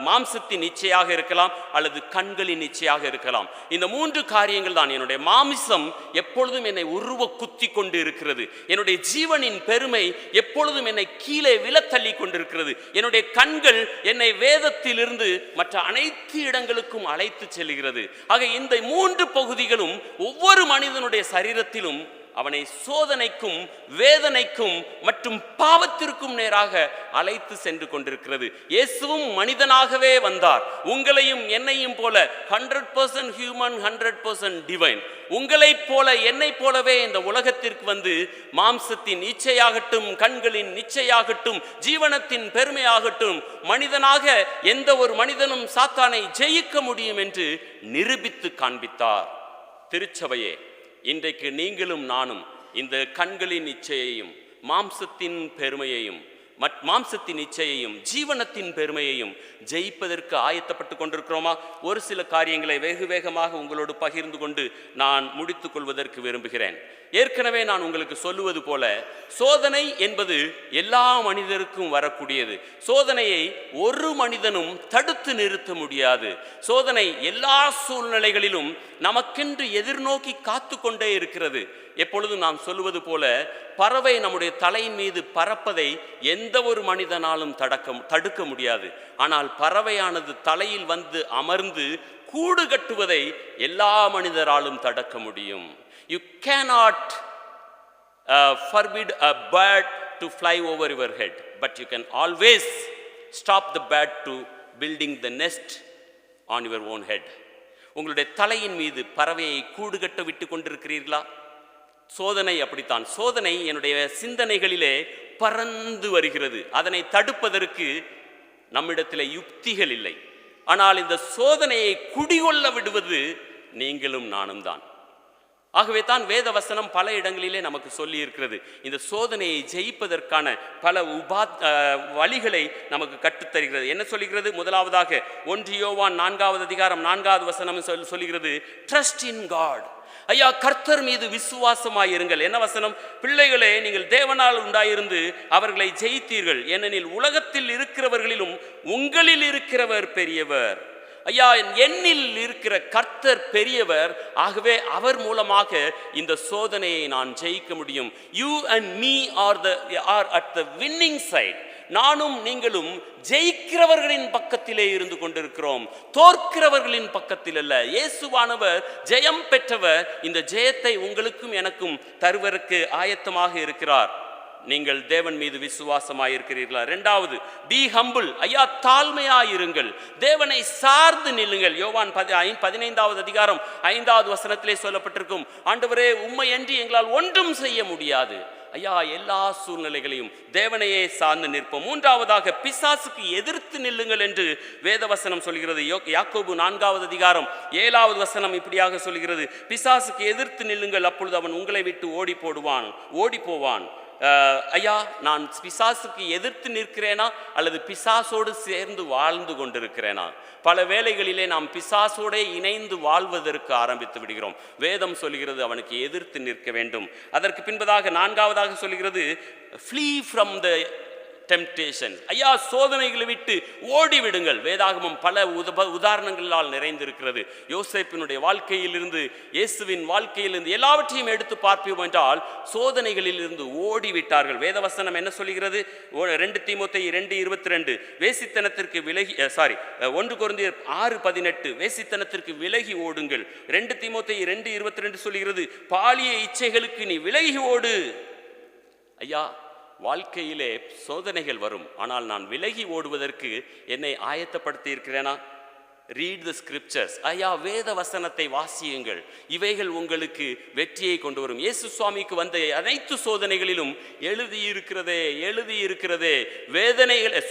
மாம்சத்தின் இச்சையாக இருக்கலாம், அல்லது கண்களின் இச்சையாக இருக்கலாம். இந்த 3 காரியங்கள் தான். என்னுடைய மாமிசம் எப்பொழுதும் என்னை உருவ குத்தி கொண்டு இருக்கிறது. என்னுடைய ஜீவனின் பெருமை எப்பொழுதும் என்னை கீழே விழத்தள்ளி கொண்டிருக்கிறது. என்னுடைய கண்கள் என்னை வேதத்திலிருந்து மற்ற அனைத்து இடங்களுக்கும் அழைத்து செல்கிறது. ஆக இந்த 3 பகுதிகளும் ஒவ்வொரு மனிதனுடைய சரீரத்திலும் அவனை சோதனைக்கும் வேதனைக்கும் மற்றும் பாவத்திற்கும் நேராக அழைத்து சென்று கொண்டிருக்கிறது. இயேசுவும் மனிதனாகவே வந்தார். உங்களையும் என்னையும் போல 100% ஹியூமன் 100% டிவைன். உங்களைப் போல என்னை போலவே இந்த உலகத்திற்கு வந்து மாம்சத்தின் இச்சையாகட்டும், கண்களின் இச்சையாகட்டும், ஜீவனத்தின் பெருமையாகட்டும், மனிதனாக எந்த ஒரு மனிதனும் சாத்தானை ஜெயிக்க முடியும் என்று நிரூபித்து காண்பித்தார். திருச்சபையே, இன்றைக்கு நீங்களும் நானும் இந்த கண்களின் இச்சையையும் மாம்சத்தின் பெருமையையும் மாம்சத்தின் இச்சையையும் ஜீவனத்தின் பெருமையையும் ஜெயிப்பதற்கு ஆயத்தப்பட்டு கொண்டிருக்கிறோமா? ஒரு சில காரியங்களை வெகு வேகமாக உங்களோடு பகிர்ந்து கொண்டு நான் முடித்துக் கொள்வதற்கு விரும்புகிறேன். ஏற்கனவே நான் உங்களுக்கு சொல்லுவது போல, சோதனை என்பது எல்லா மனிதருக்கும் வரக்கூடியது. சோதனையை ஒரு மனிதனும் தடுத்து நிறுத்த முடியாது. சோதனை எல்லா சூழ்நிலைகளிலும் நமக்கென்று எதிர்நோக்கி காத்து கொண்டே இருக்கிறது. எப்பொழுதும் நாம் சொல்லுவது போல, பறவை நம்முடைய தலையின் மீது பறப்பதை எந்த ஒரு மனிதனாலும் தடுக்க முடியாது. ஆனால் பறவையானது தலையில் வந்து அமர்ந்து கூடு கட்டுவதை எல்லா மனிதராலும் தடுக்க முடியும். You cannot forbid a bird to fly over your head, but you can always stop the bird to building the nest on your own head. உங்களுடைய தலையின் மீது பறவையை கூடு கட்ட விட்டு கொண்டிருக்கிறீர்களா? சோதனை அப்படித்தான். சோதனை என்னுடைய சிந்தனைகளிலே பறந்து வருகிறது. அதனை தடுப்பதற்கு நம்மிடத்திலே யுக்திகள் இல்லை. ஆனால் இந்த சோதனையை குடிகொள்ள விடுவது நீங்களும் நானும் தான். ஆகவே தான் வேத வசனம் பல இடங்களிலே நமக்கு சொல்லி இருக்கிறது. இந்த சோதனையை ஜெயிப்பதற்கான பல வழிகளை நமக்கு கற்றுத்தருகிறது. என்ன சொல்லுகிறது? முதலாவதாக 1 யோவான் 4வது அதிகாரம் 4வது வசனம் சொல்லுகிறது, ட்ரஸ்ட் இன் காட். ஐயா, கர்த்தர் மீது விசுவாசமாயிருங்கள். என்ன வசனம்? பிள்ளைகளே, நீங்கள் தேவனால் உண்டாயிருந்து அவர்களை ஜெயித்தீர்கள், ஏனெனில் உலகத்தில் இருக்கிறவர்களிலும் உங்களில் இருக்கிறவர் பெரியவர். ஐயா, என்னில் இருக்கிற கர்த்தர் பெரியவர், ஆகவே அவர் மூலமாக இந்த சோதனையை நான் ஜெயிக்க முடியும். You and me are at the winning side. நானும் நீங்களும் ஜெயிக்கிறவர்களின் பக்கத்திலே இருந்து கொண்டிருக்கிறோம், தோற்கிறவர்களின் பக்கத்தில் அல்ல. இயேசுவானவர் ஜெயம் பெற்றவர். இந்த ஜெயத்தை உங்களுக்கும் எனக்கும் தருவதற்கு ஆயத்தமாக இருக்கிறார். நீங்கள் தேவன் மீது விசுவாசமாயிருக்கிறீர்களா? இரண்டாவது, பி ஹம்பிள். ஐயா, தாழ்மையாயிருங்கள், தேவனை சார்ந்து நில்லுங்கள். யோவான் 15வது அதிகாரம் 5வது வசனத்திலே சொல்லப்பட்டிருக்கும், ஆண்டவரே, உம்மையன்றி எங்களால் ஒன்றும் செய்ய முடியாது. ஐயா, எல்லா சூழ்நிலைகளையும் தேவனையே சார்ந்து நிற்போம். மூன்றாவதாக, பிசாசுக்கு எதிர்த்து நில்லுங்கள் என்று வேதவசனம் சொல்கிறது. யாக்கோபு 4வது அதிகாரம் 7வது வசனம் இப்படியாக சொல்கிறது, பிசாசுக்கு எதிர்த்து நில்லுங்கள், அப்பொழுது அவன் உங்களை விட்டு ஓடி போவான். ஐயா, நான் பிசாசுக்கு எதிர்த்து நிற்கிறேனா அல்லது பிசாசோடு சேர்ந்து வாழ்ந்து கொண்டிருக்கிறேனா? பல வேளைகளிலே நாம் பிசாசோடே இணைந்து வாழ்வதற்கு ஆரம்பித்து விடுகிறோம். வேதம் சொல்கிறது அவனுக்கு எதிர்த்து நிற்க வேண்டும். அதற்கு பின்பதாக 4வதாக சொல்கிறது, flee from the temptation. ஐயா, சோதனைகளை விட்டு ஓடிவிடுங்கள். வேதாகமம் பல உதாரணங்களால் நிறைந்திருக்கிறது. யோசேப்பினுடைய வாழ்க்கையிலிருந்து, இயேசுவின் வாழ்க்கையிலிருந்து எல்லாவற்றையும் எடுத்து பார்ப்போம் என்றால் சோதனைகளில் இருந்து ஓடிவிட்டார்கள். வேதவசனம் என்ன சொல்கிறது? 2 தீமோத்தேயு 2:22, வேசித்தனத்திற்கு விலகி 1 கொரிந்தியர் 6:18, வேசித்தனத்திற்கு விலகி ஓடுங்கள். 2 தீமோத்தேயு 2:22 சொல்கிறது, பாலிய இச்சைகளுக்கு நீ விலகி ஓடு. ஐயா, வாழ்க்கையிலே சோதனைகள் வரும், ஆனால் நான் விலகி ஓடுவதற்கு என்னை ஆயத்தப்படுத்தி இருக்கிறேனா? Read the scriptures. ஐயா, வேத வசனத்தை வாசியுங்கள். இவைகள் உங்களுக்கு வெற்றியை கொண்டு வரும். இயேசு சுவாமிக்கு வந்த அனைத்து சோதனைகளிலும் எழுதியிருக்கிறதே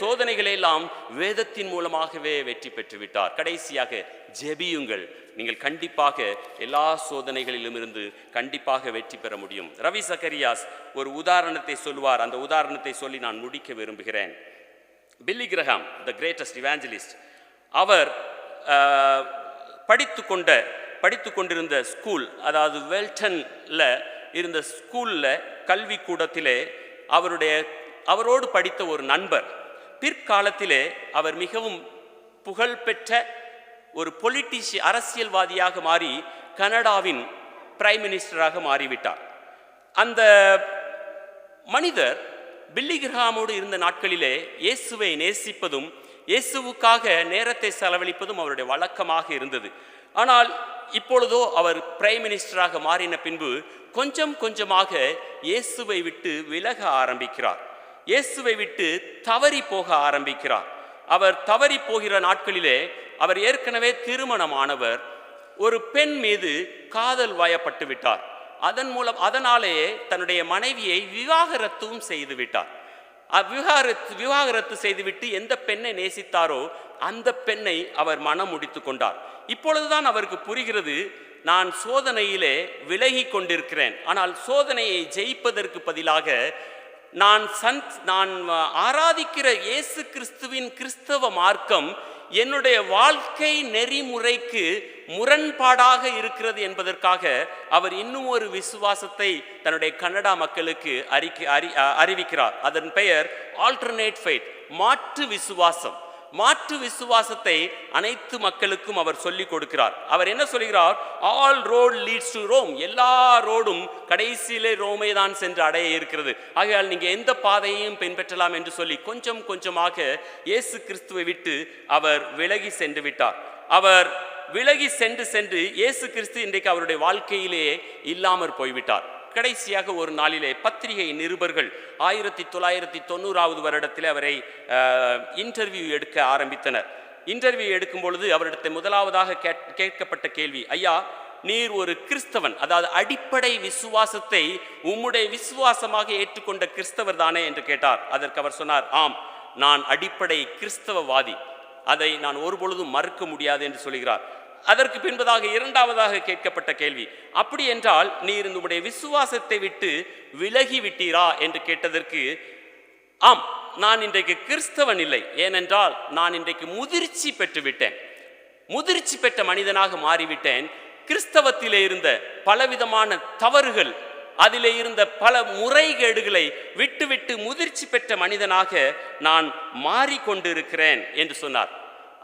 சோதனைகளை எல்லாம் வேதத்தின் மூலமாகவே வெற்றி பெற்று விட்டார். கடைசியாக ஜெபியுங்கள். நீங்கள் கண்டிப்பாக எல்லா சோதனைகளிலும் இருந்து கண்டிப்பாக வெற்றி பெற முடியும். ரவி சக்கரியாஸ் ஒரு உதாரணத்தை சொல்லுவார். அந்த உதாரணத்தை சொல்லி நான் முடிக்க விரும்புகிறேன். பில்லி கிரஹாம், த கிரேட்டஸ்ட் இவாஞ்சலிஸ்ட், அவர் படித்து கொண்டிருந்த ஸ்கூல், அதாவது வெல்டன்ல இருந்த ஸ்கூலில், கல்வி கூடத்திலே அவரோடு படித்த ஒரு நண்பர் பிற்காலத்திலே அவர் மிகவும் புகழ்பெற்ற ஒரு அரசியல்வாதியாக மாறி கனடாவின் பிரைம் மினிஸ்டராக மாறிவிட்டார். அந்த மனிதர் பில்லி கிரஹாமோடு இருந்த நாட்களிலே இயேசுவை நேசிப்பதும் இயேசுவுக்காக நேரத்தை செலவழிப்பதும் அவருடைய வழக்கமாக இருந்தது. ஆனால் இப்பொழுதோ அவர் பிரைம் மினிஸ்டராக மாறின பின்பு கொஞ்சம் கொஞ்சமாக இயேசுவை விட்டு விலக ஆரம்பிக்கிறார். இயேசுவை விட்டு தவறி போக ஆரம்பிக்கிறார். அவர் தவறி போகிற நாட்களிலே அவர் ஏற்கனவே திருமணமானவர், ஒரு பெண் மீது காதல் வயப்பட்டு விட்டார். அதனாலேயே தன்னுடைய மனைவியை விவாகரத்தும் செய்து விட்டார். விவாகரத்து செய்துவிட்டு எந்த பெண்ணை நேசித்தாரோ அந்த பெண்ணை அவர் மனம் முடித்து கொண்டார். இப்பொழுதுதான் அவருக்கு புரிகிறது, நான் சோதனையிலே விலகி கொண்டிருக்கிறேன். ஆனால் சோதனையை ஜெயிப்பதற்கு பதிலாக நான் ஆராதிக்கிற இயேசு கிறிஸ்துவின் கிறிஸ்தவ மார்க்கம் என்னுடைய வாழ்க்கை நெறிமுறைக்கு முரண்பாடாக இருக்கிறது என்பதற்காக அவர் இன்னும் ஒரு விசுவாசத்தை தன்னுடைய கனடா மக்களுக்கு அறிவிக்கிறார். அதன் பெயர் ஆல்டர்னேட் ஃபெய்த், மாற்று விசுவாசம். மாற்று விசுவாசத்தை அனைத்து மக்களுக்கும் அவர் சொல்லிக் கொடுக்கிறார். அவர் என்ன சொல்கிறார்? All road leads to Rome. எல்லா ரோடும் கடைசியிலே ரோமை தான் சென்று அடைய இருக்கிறது. ஆகையால் நீங்க எந்த பாதையையும் பின்பற்றலாம் என்று சொல்லி கொஞ்சம் கொஞ்சமாக இயேசு கிறிஸ்துவை விட்டு அவர் விலகி சென்று விட்டார். அவர் விலகி சென்று இயேசு கிறிஸ்து இன்றைக்கு அவருடைய வாழ்க்கையிலேயே இல்லாமற் போய்விட்டார். கடைசியாக ஒரு நாளிலே பத்திரிகை நிருபர்கள் 1990 வருடத்தில் அவரை இன்டர்வியூ எடுக்க ஆரம்பித்தனர். இன்டர்வியூ எடுக்கும் பொழுது அவரிடத்தை முதலாவதாக கேட்கப்பட்ட கேள்வி, ஐயா, நீர் ஒரு கிறிஸ்தவன், அதாவது அடிப்படை விசுவாசத்தை உம்முடைய விசுவாசமாக ஏற்றுக்கொண்ட கிறிஸ்தவர் தானே என்று கேட்டார். அதற்கு அவர் சொன்னார், ஆம், நான் அடிப்படை கிறிஸ்தவவாதி, அதை நான் ஒருபொழுதும் மறுக்க முடியாது என்று சொல்கிறார். அதற்கு பின்பதாக இரண்டாவதாக கேட்கப்பட்ட கேள்வி, அப்படி என்றால் நீர் உம்முடைய விசுவாசத்தை விட்டு விலகி விட்டீரா என்று கேட்டதற்கு, ஆம், நான் இன்றைக்கு கிறிஸ்தவன் இல்லை, ஏனென்றால் நான் இன்றைக்கு முதிர்ச்சி பெற்றுவிட்டேன், முதிர்ச்சி பெற்ற மனிதனாக மாறிவிட்டேன். கிறிஸ்தவத்திலே இருந்த பலவிதமான தவறுகள், அதிலே இருந்த பல முறைகேடுகளை விட்டுவிட்டு முதிர்ச்சி பெற்ற மனிதனாக நான் மாறிக்கொண்டிருக்கிறேன் என்று சொன்னார்.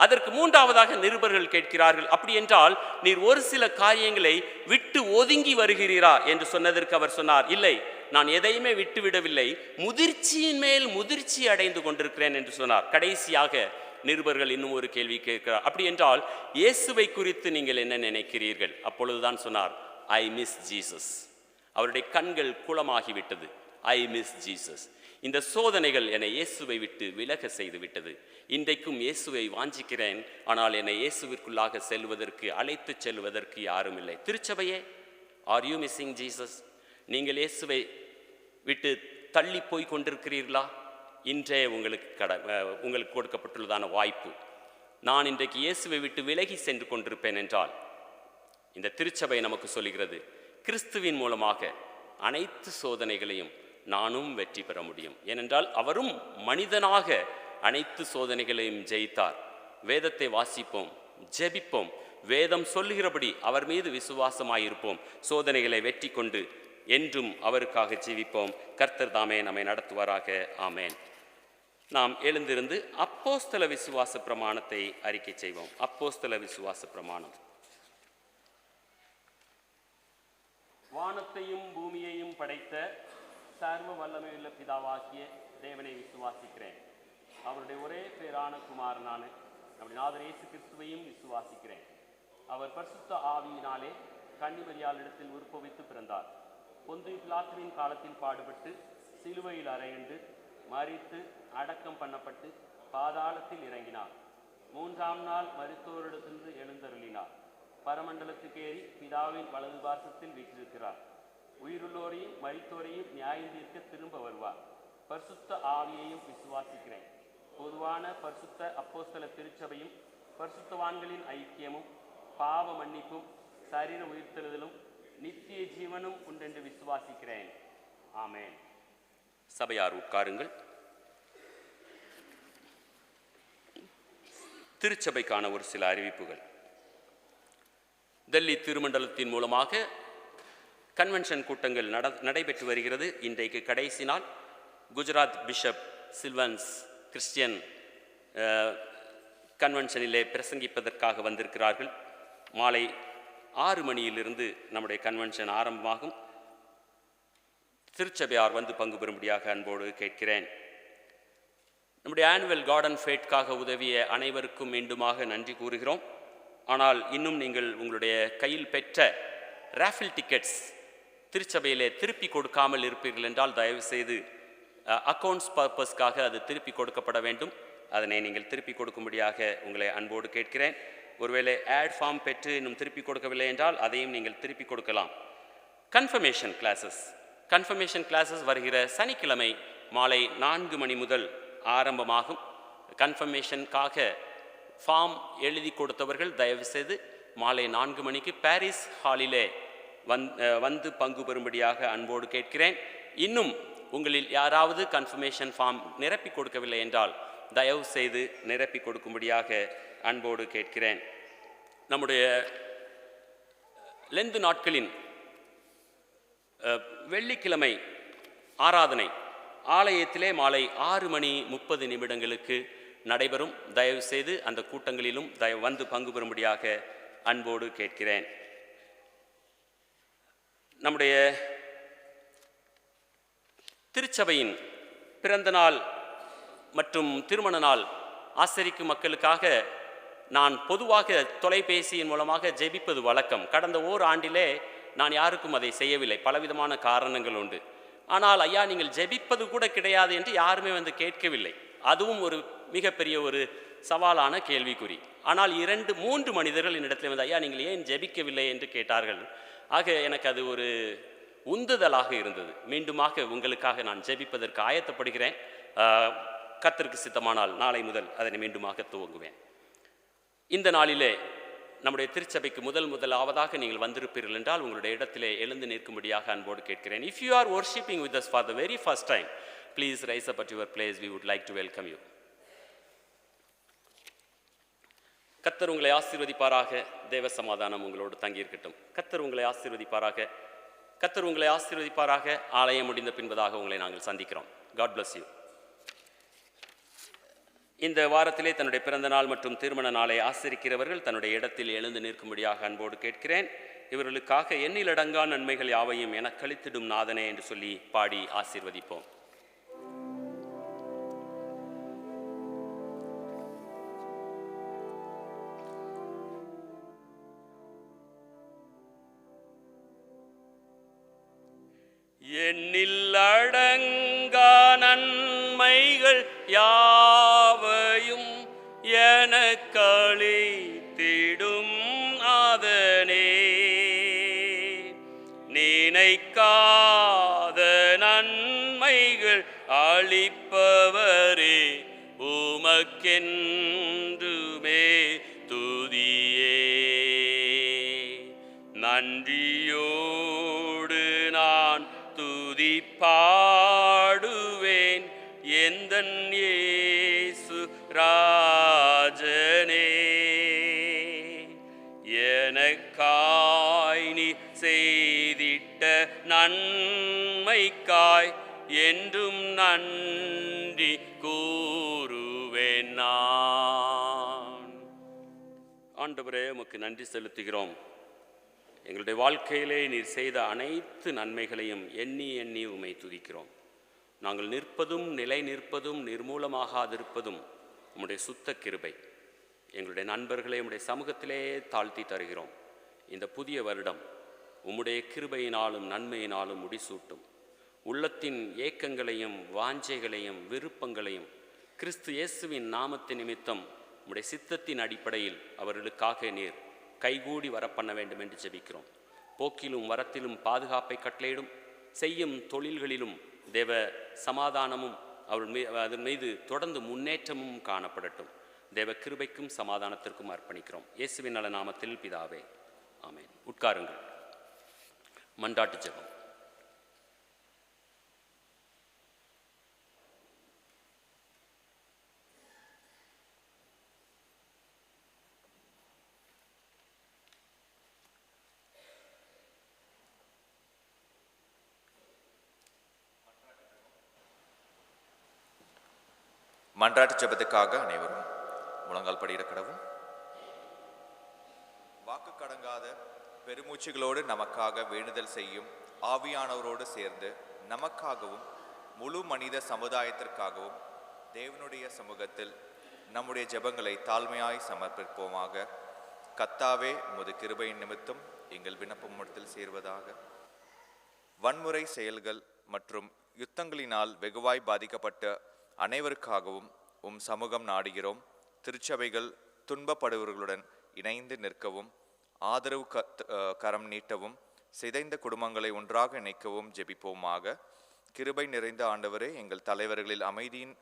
அதற்கு மூன்றாவதாக நிருபர்கள் கேட்கிறார்கள், அப்படி என்றால் நீர் ஒரு சில காரியங்களை விட்டு ஒதுங்கி வருகிறீரா என்று சொன்னதற்கு அவர் சொன்னார், இல்லை, நான் எதையுமே விட்டு விடவில்லை, முதிர்ச்சியின் மேல் முதிர்ச்சி அடைந்து கொண்டிருக்கிறேன் என்று சொன்னார். கடைசியாக நிருபர்கள் இன்னும் ஒரு கேள்வி கேட்கிறார், அப்படி என்றால் இயேசுவை குறித்து நீங்கள் என்ன நினைக்கிறீர்கள்? அப்பொழுதுதான் சொன்னார், ஐ மிஸ் ஜீசஸ். அவருடைய கண்கள் குளமாகிவிட்டது. I miss Jesus. இந்த சோதனைகள் என்னை இயேசுவை விட்டு விலக செய்து விட்டது. இன்றைக்கும் இயேசுவை வாஞ்சிக்கிறேன், ஆனால் என்னை இயேசுவிற்குள்ளாக செல்வதற்கு, அழைத்து செல்வதற்கு யாரும் இல்லை. திருச்சபையே, ஆர் யூ மிஸ்ஸிங் ஜீசஸ்? நீங்கள் இயேசுவை விட்டு தள்ளி போய் கொண்டிருக்கிறீர்களா? இன்றே உங்களுக்கு கொடுக்கப்பட்டுள்ளதான வாய்ப்பு. நான் இன்றைக்கு இயேசுவை விட்டு விலகி சென்று கொண்டிருப்பேன் என்றால், இந்த திருச்சபை நமக்கு சொல்லுகிறது, கிறிஸ்துவின் மூலமாக அனைத்து சோதனைகளையும் நானும் வெற்றி பெற முடியும். ஏனென்றால் அவரும் மனிதனாக அனைத்து சோதனைகளையும் ஜெயித்தார். வேதத்தை வாசிப்போம், ஜெபிப்போம், வேதம் சொல்லுகிறபடி அவர் மீது விசுவாசமாயிருப்போம், சோதனைகளை வெற்றி கொண்டு என்றும் அவருக்காக ஜீவிப்போம். கர்த்தர் தாமே நம்மை நடத்துவாராக. ஆமேன். நாம் எழுந்திருந்து அப்போஸ்தல விசுவாச பிரமாணத்தை அறிக்கை செய்வோம். அப்போஸ்தல விசுவாச பிரமாணம். வானத்தையும் பூமியையும் படைத்த சர்வ வல்லமையுள்ள பிதாவாகிய தேவனை விசுவாசிக்கிறேன். அவருடைய ஒரே பேரான குமாரனான நம்முடைய நாதர் இயேசு கிறிஸ்துவையும் விசுவாசிக்கிறேன். அவர் பரிசுத்த ஆவியினாலே கன்னிமரியாளிடத்தில் உற்பவித்து பிறந்தார். பொந்திய பிலாத்துவின் காலத்தில் பாடுபட்டு சிலுவையில் அறையுண்டு மரித்து அடக்கம் பண்ணப்பட்டு பாதாளத்தில் இறங்கினார். 3ஆம் நாள் மரித்தோரிடத்திலிருந்து எழுந்தருளினார். பரமண்டலத்துக்கு ஏறி பிதாவின் வலது பாசத்தில் வீற்றிருக்கிறார். உயிருள்ளோரையும் மரித்தோரையும் நியாயம் தீர்க்க திரும்ப வருவார். பரிசுத்த ஆவியையும் விசுவாசிக்கிறேன். பொதுவான பரிசுத்த அப்போஸ்தல திருச்சபையும் பரிசுத்தவான்களின் ஐக்கியமும் பாவ மன்னிப்பும் சரீர உயிர்த்தெழுதலும் நித்திய ஜீவனும் உண்டென்று விசுவாசிக்கிறேன். ஆமேன். சபையார் உட்காருங்கள். திருச்சபைக்கான ஒரு சில அறிவிப்புகள். டெல்லி திருமண்டலத்தின் மூலமாக கன்வென்ஷன் கூட்டங்கள் நடைபெற்று வருகிறது. இன்றைக்கு கடைசி நாள். குஜராத் பிஷப் சில்வன்ஸ் கிறிஸ்டியன் கன்வென்ஷனிலே பிரசங்கிப்பதற்காக வந்திருக்கிறார்கள். மாலை 6 மணியிலிருந்து நம்முடைய கன்வென்ஷன் ஆரம்பமாகும். திருச்சபையார் வந்து பங்கு பெறும்படியாக அன்போடு கேட்கிறேன். நம்முடைய ஆனுவல் கார்டன் ஃபேட்காக உதவிய அனைவருக்கும் மீண்டுமாக நன்றி கூறுகிறோம். ஆனால் இன்னும் நீங்கள் உங்களுடைய கையில் பெற்ற ராஃபில் டிக்கெட்ஸ் திருச்சபையிலே திருப்பி கொடுக்காமல் இருப்பீர்கள் என்றால் தயவு செய்து அக்கௌண்ட்ஸ் பர்பஸ்க்காக அது திருப்பி கொடுக்கப்பட வேண்டும். அதனை நீங்கள் திருப்பி கொடுக்கும்படியாக உங்களை அன்போடு கேட்கிறேன். ஒருவேளை ஆட் ஃபார்ம் பெற்று இன்னும் திருப்பி கொடுக்கவில்லை என்றால் அதையும் நீங்கள் திருப்பி கொடுக்கலாம். கன்ஃபர்மேஷன் கிளாஸஸ் வருகிற சனிக்கிழமை மாலை 4 மணி முதல் ஆரம்பமாகும். கன்ஃபர்மேஷனுக்காக ஃபார்ம் எழுதி கொடுத்தவர்கள் தயவு செய்து மாலை 4 மணிக்கு பாரிஸ் ஹாலிலே வந்து பங்கு பெறும்படியாக அன்போடு கேட்கிறேன். இன்னும் உங்களில் யாராவது கன்ஃபர்மேஷன் ஃபார்ம் நிரப்பி கொடுக்கவில்லை என்றால் தயவு செய்து நிரப்பி கொடுக்கும்படியாக அன்போடு கேட்கிறேன். நம்முடைய லெந்து நாட்களின் வெள்ளிக்கிழமை ஆராதனை ஆலயத்திலே மாலை 6:30 நடைபெறும். தயவு செய்து அந்த கூட்டங்களிலும் வந்து பங்கு பெறும்படியாக அன்போடு கேட்கிறேன். நம்முடைய திருச்சபையின் பிறந்த நாள் மற்றும் திருமண நாள் ஆசரிக்கும் மக்களுக்காக நான் பொதுவாக தொலைபேசியின் மூலமாக ஜெபிப்பது வழக்கம். கடந்த ஓராண்டிலே நான் யாருக்கும் அதை செய்யவில்லை. பலவிதமான காரணங்கள் உண்டு. ஆனால் ஐயா நீங்கள் ஜெபிப்பது கூட கிடையாது என்று யாருமே வந்து கேட்கவில்லை. அதுவும் ஒரு மிகப்பெரிய ஒரு சவாலான கேள்விக்குறி. ஆனால் 2-3 மனிதர்கள் என்னிடத்தில் வந்து ஐயா நீங்கள் ஏன் ஜெபிக்கவில்லை என்று கேட்டார்கள். ஆக எனக்கு அது ஒரு உந்துதலாக இருந்தது. மீண்டுமாக உங்களுக்காக நான் ஜெபிப்பதற்கு ஆயத்தப்படுகிறேன். கர்த்தருக்கு சித்தமானால் நாளை முதல் அதனை மீண்டுமாக துவங்குவேன். இந்த நாளிலே நம்முடைய திருச்சபைக்கு முதலாவதாக நீங்கள் வந்திருப்பீர்கள் என்றால் உங்களுடைய இடத்திலே எழுந்து நிற்கும்படியாக அன்போடு கேட்கிறேன். If you are worshiping with us for the very first time, please rise up at your place. We would like to welcome you. கர்த்தர் உங்களை ஆசீர்வதிப்பாராக. தேவ சமாதானம் உங்களோடு தங்கியிருக்கட்டும். கர்த்தர் உங்களை ஆசீர்வதிப்பாராக. ஆலயம் முடிந்த பின்பதாக உங்களை நாங்கள் சந்திக்கிறோம். God bless you. இந்த வாரத்திலே தன்னுடைய பிறந்த நாள் மற்றும் திருமண நாளை ஆசரிக்கிறவர்கள் தன்னுடைய இடத்தில் எழுந்து நிற்கும்படியாக அன்போடு கேட்கிறேன். இவர்களுக்காக எண்ணிலடங்கா நன்மைகள் யாவையும் எனக்களித்திடும் நாதனே என்று சொல்லி பாடி ஆசீர்வதிப்போம். எண்ணில் அடங்கா நன்மைகள் யாவையும் எனக்களித்திடும் நாதனே, நினைக்காத நன்மைகள் அளிப்பவரே, உமக்கென்றுமே துதியே. நன்றியோடு நான் துதி பாடுவேன் எந்தன் இயேசு ராஜனே. எனக்காய் நீ செய்திட்ட நன்மைக்காய் என்றும் நன்றி கூறுவேன் நான். ஆண்டவரே, உமக்கு நன்றி செலுத்துகிறோம். எங்களுடைய வாழ்க்கையிலே நீர் செய்த அனைத்து நன்மைகளையும் எண்ணி எண்ணி உம்மை துதிக்கிறோம். நாங்கள் நிற்பதும் நிலை நிற்பதும் நிர்மூலமாகாதிருப்பதும் உம்முடைய சுத்த கிருபை. எங்களுடைய நண்பர்களை உம்முடைய சமூகத்திலே தாழ்த்தி தருகிறோம். இந்த புதிய வருடம் உம்முடைய கிருபையினாலும் நன்மையினாலும் முடிசூட்டும். உள்ளத்தின் ஏக்கங்களையும் வாஞ்சைகளையும் விருப்பங்களையும் கிறிஸ்து இயேசுவின் நாமத்தின் நிமித்தம் உம்முடைய சித்தத்தின் அடிப்படையில் அவர்களுக்காக நீர் கைகூடி வரப்பண்ண வேண்டும் என்று ஜெபிக்கிறோம். போக்கிலும் வரத்திலும் பாதுகாப்பை கட்டளையிடும். செய்யும் தொழில்களிலும் தேவ சமாதானமும் அதன் மீது தொடர்ந்து முன்னேற்றமும் காணப்படட்டும். தேவ கிருபைக்கும் சமாதானத்திற்கும் அர்ப்பணிக்கிறோம். இயேசுவின் நல்ல நாமத்தில் பிதாவே, ஆமென். உட்காருங்கள். மன்றாட்டு ஜெபம். மன்றாட்டு ஜெபத்துக்காக அனைவரும் முழங்கால் படியிட கடவும். வாக்கு கடங்காத பெருமூச்சுகளோடு நமக்காக வேண்டுதல் செய்யும் ஆவியானவரோடு சேர்ந்து நமக்காகவும் முழு மனித சமுதாயத்திற்காகவும் தேவனுடைய சமூகத்தில் நம்முடைய ஜெபங்களை தாழ்மையாய் சமர்ப்பிப்போமாக. கர்த்தாவே, உமது கிருபையின் நிமித்தம் எங்கள் விண்ணப்பம் இடத்தில் சேர்வதாக. வன்முறை செயல்கள் மற்றும் யுத்தங்களினால் வெகுவாய் பாதிக்கப்பட்ட அனைவருக்காகவும் உம் சமூகம் நாடுகிறோம். திருச்சபைகள் துன்பப்படுபவர்களுடன் இணைந்து நிற்கவும், ஆதரவு கரம் நீட்டவும், சிதைந்த குடும்பங்களை ஒன்றாக இணைக்கவும் ஜெபிப்போமாக. கிருபை நிறைந்த ஆண்டவரே, எங்கள் தலைவர்களில் அமைதியின்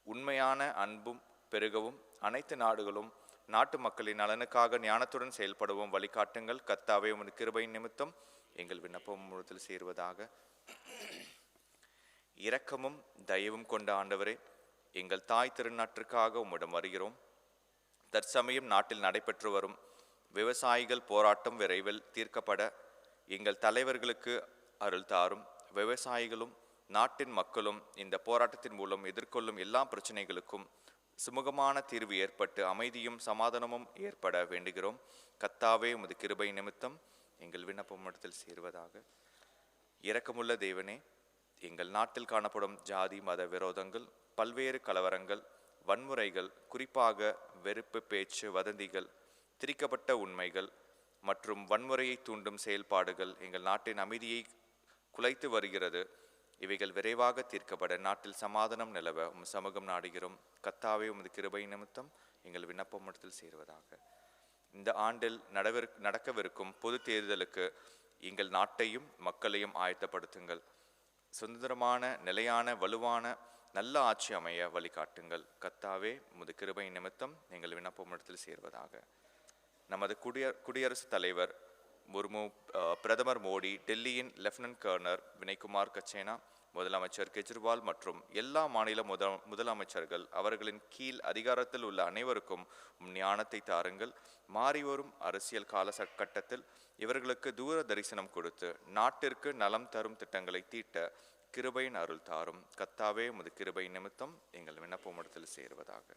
உண்மையான அன்பும் பெருகவும், அனைத்து நாடுகளும் நாட்டு மக்களின் நலனுக்காக ஞானத்துடன் செயல்படவும் வழிகாட்டுங்கள். கர்த்தாவே, உமது கிருபையின் நிமித்தம் எங்கள் விண்ணப்பம் முழுத்தில் சேருவதாக. இரக்கமும் தயவும் கொண்ட ஆண்டவரே, எங்கள் தாய் திருநாட்டிற்காக உம்மிடம் வருகிறோம். தற்சமயம் நாட்டில் நடைபெற்று வரும் விவசாயிகள் போராட்டம் விரைவில் தீர்க்கப்பட எங்கள் தலைவர்களுக்கு அருள் தாரும். விவசாயிகளும் நாட்டின் மக்களும் இந்த போராட்டத்தின் மூலம் எதிர்கொள்ளும் எல்லா பிரச்சனைகளுக்கும் சுமூகமான தீர்வு ஏற்பட்டு அமைதியும் சமாதானமும் ஏற்பட வேண்டுகிறோம். கர்த்தாவே, உமது கிருபை நிமித்தம் எங்கள் விண்ணப்பம் இடத்தில் சேருவதாக. இரக்கமுள்ள தேவனே, எங்கள் நாட்டில் காணப்படும் ஜாதி மத விரோதங்கள், பல்வேறு கலவரங்கள், வன்முறைகள், குறிப்பாக வெறுப்பு பேச்சு, வதந்திகள், திரிக்கப்பட்ட உண்மைகள் மற்றும் வன்முறையை தூண்டும் செயல்பாடுகள் எங்கள் நாட்டின் அமைதியை குலைத்து வருகிறது. இவைகள் விரைவாக தீர்க்கப்பட நாட்டில் சமாதானம் நிலவ உம் சமூகம் நாடுகிறோம். கர்த்தாவே, உமது கிருபை நிமித்தம் எங்கள் விண்ணப்பம் இடத்தில் சேருவதாக. இந்த ஆண்டில் நடக்கவிருக்கும் பொது தேர்தலுக்கு எங்கள் நாட்டையும் மக்களையும் ஆயத்தப்படுத்துங்கள். சுதந்திரமான, நிலையான, வலுவான நல்ல ஆட்சி அமைய வழிகாட்டுங்கள். கர்த்தாவே, உமது கிருபை நிமித்தம் எங்கள் விண்ணப்பம் இடத்தில் சேர்வதாக. நமது குடியரசுத் தலைவர் முர்மு, பிரதமர் மோடி, டெல்லியின் லெப்டினன்ட் கர்னல் வினய்குமார் கச்சேனா, முதலமைச்சர் கெஜ்ரிவால் மற்றும் எல்லா மாநில முதலமைச்சர்கள் அவர்களின் கீழ் அதிகாரத்தில் உள்ள அனைவருக்கும் ஞானத்தை தாருங்கள். மாறிவரும் அரசியல் காலகட்டத்தில் இவர்களுக்கு தூர தரிசனம் கொடுத்து நாட்டிற்கு நலம் தரும் திட்டங்களை தீட்ட கிருபையின் அருள் தாரும். கர்த்தாவே உமது கிருபை நிமித்தம் எங்கள் விண்ணப்பமிடத்தில் சேருவதாக.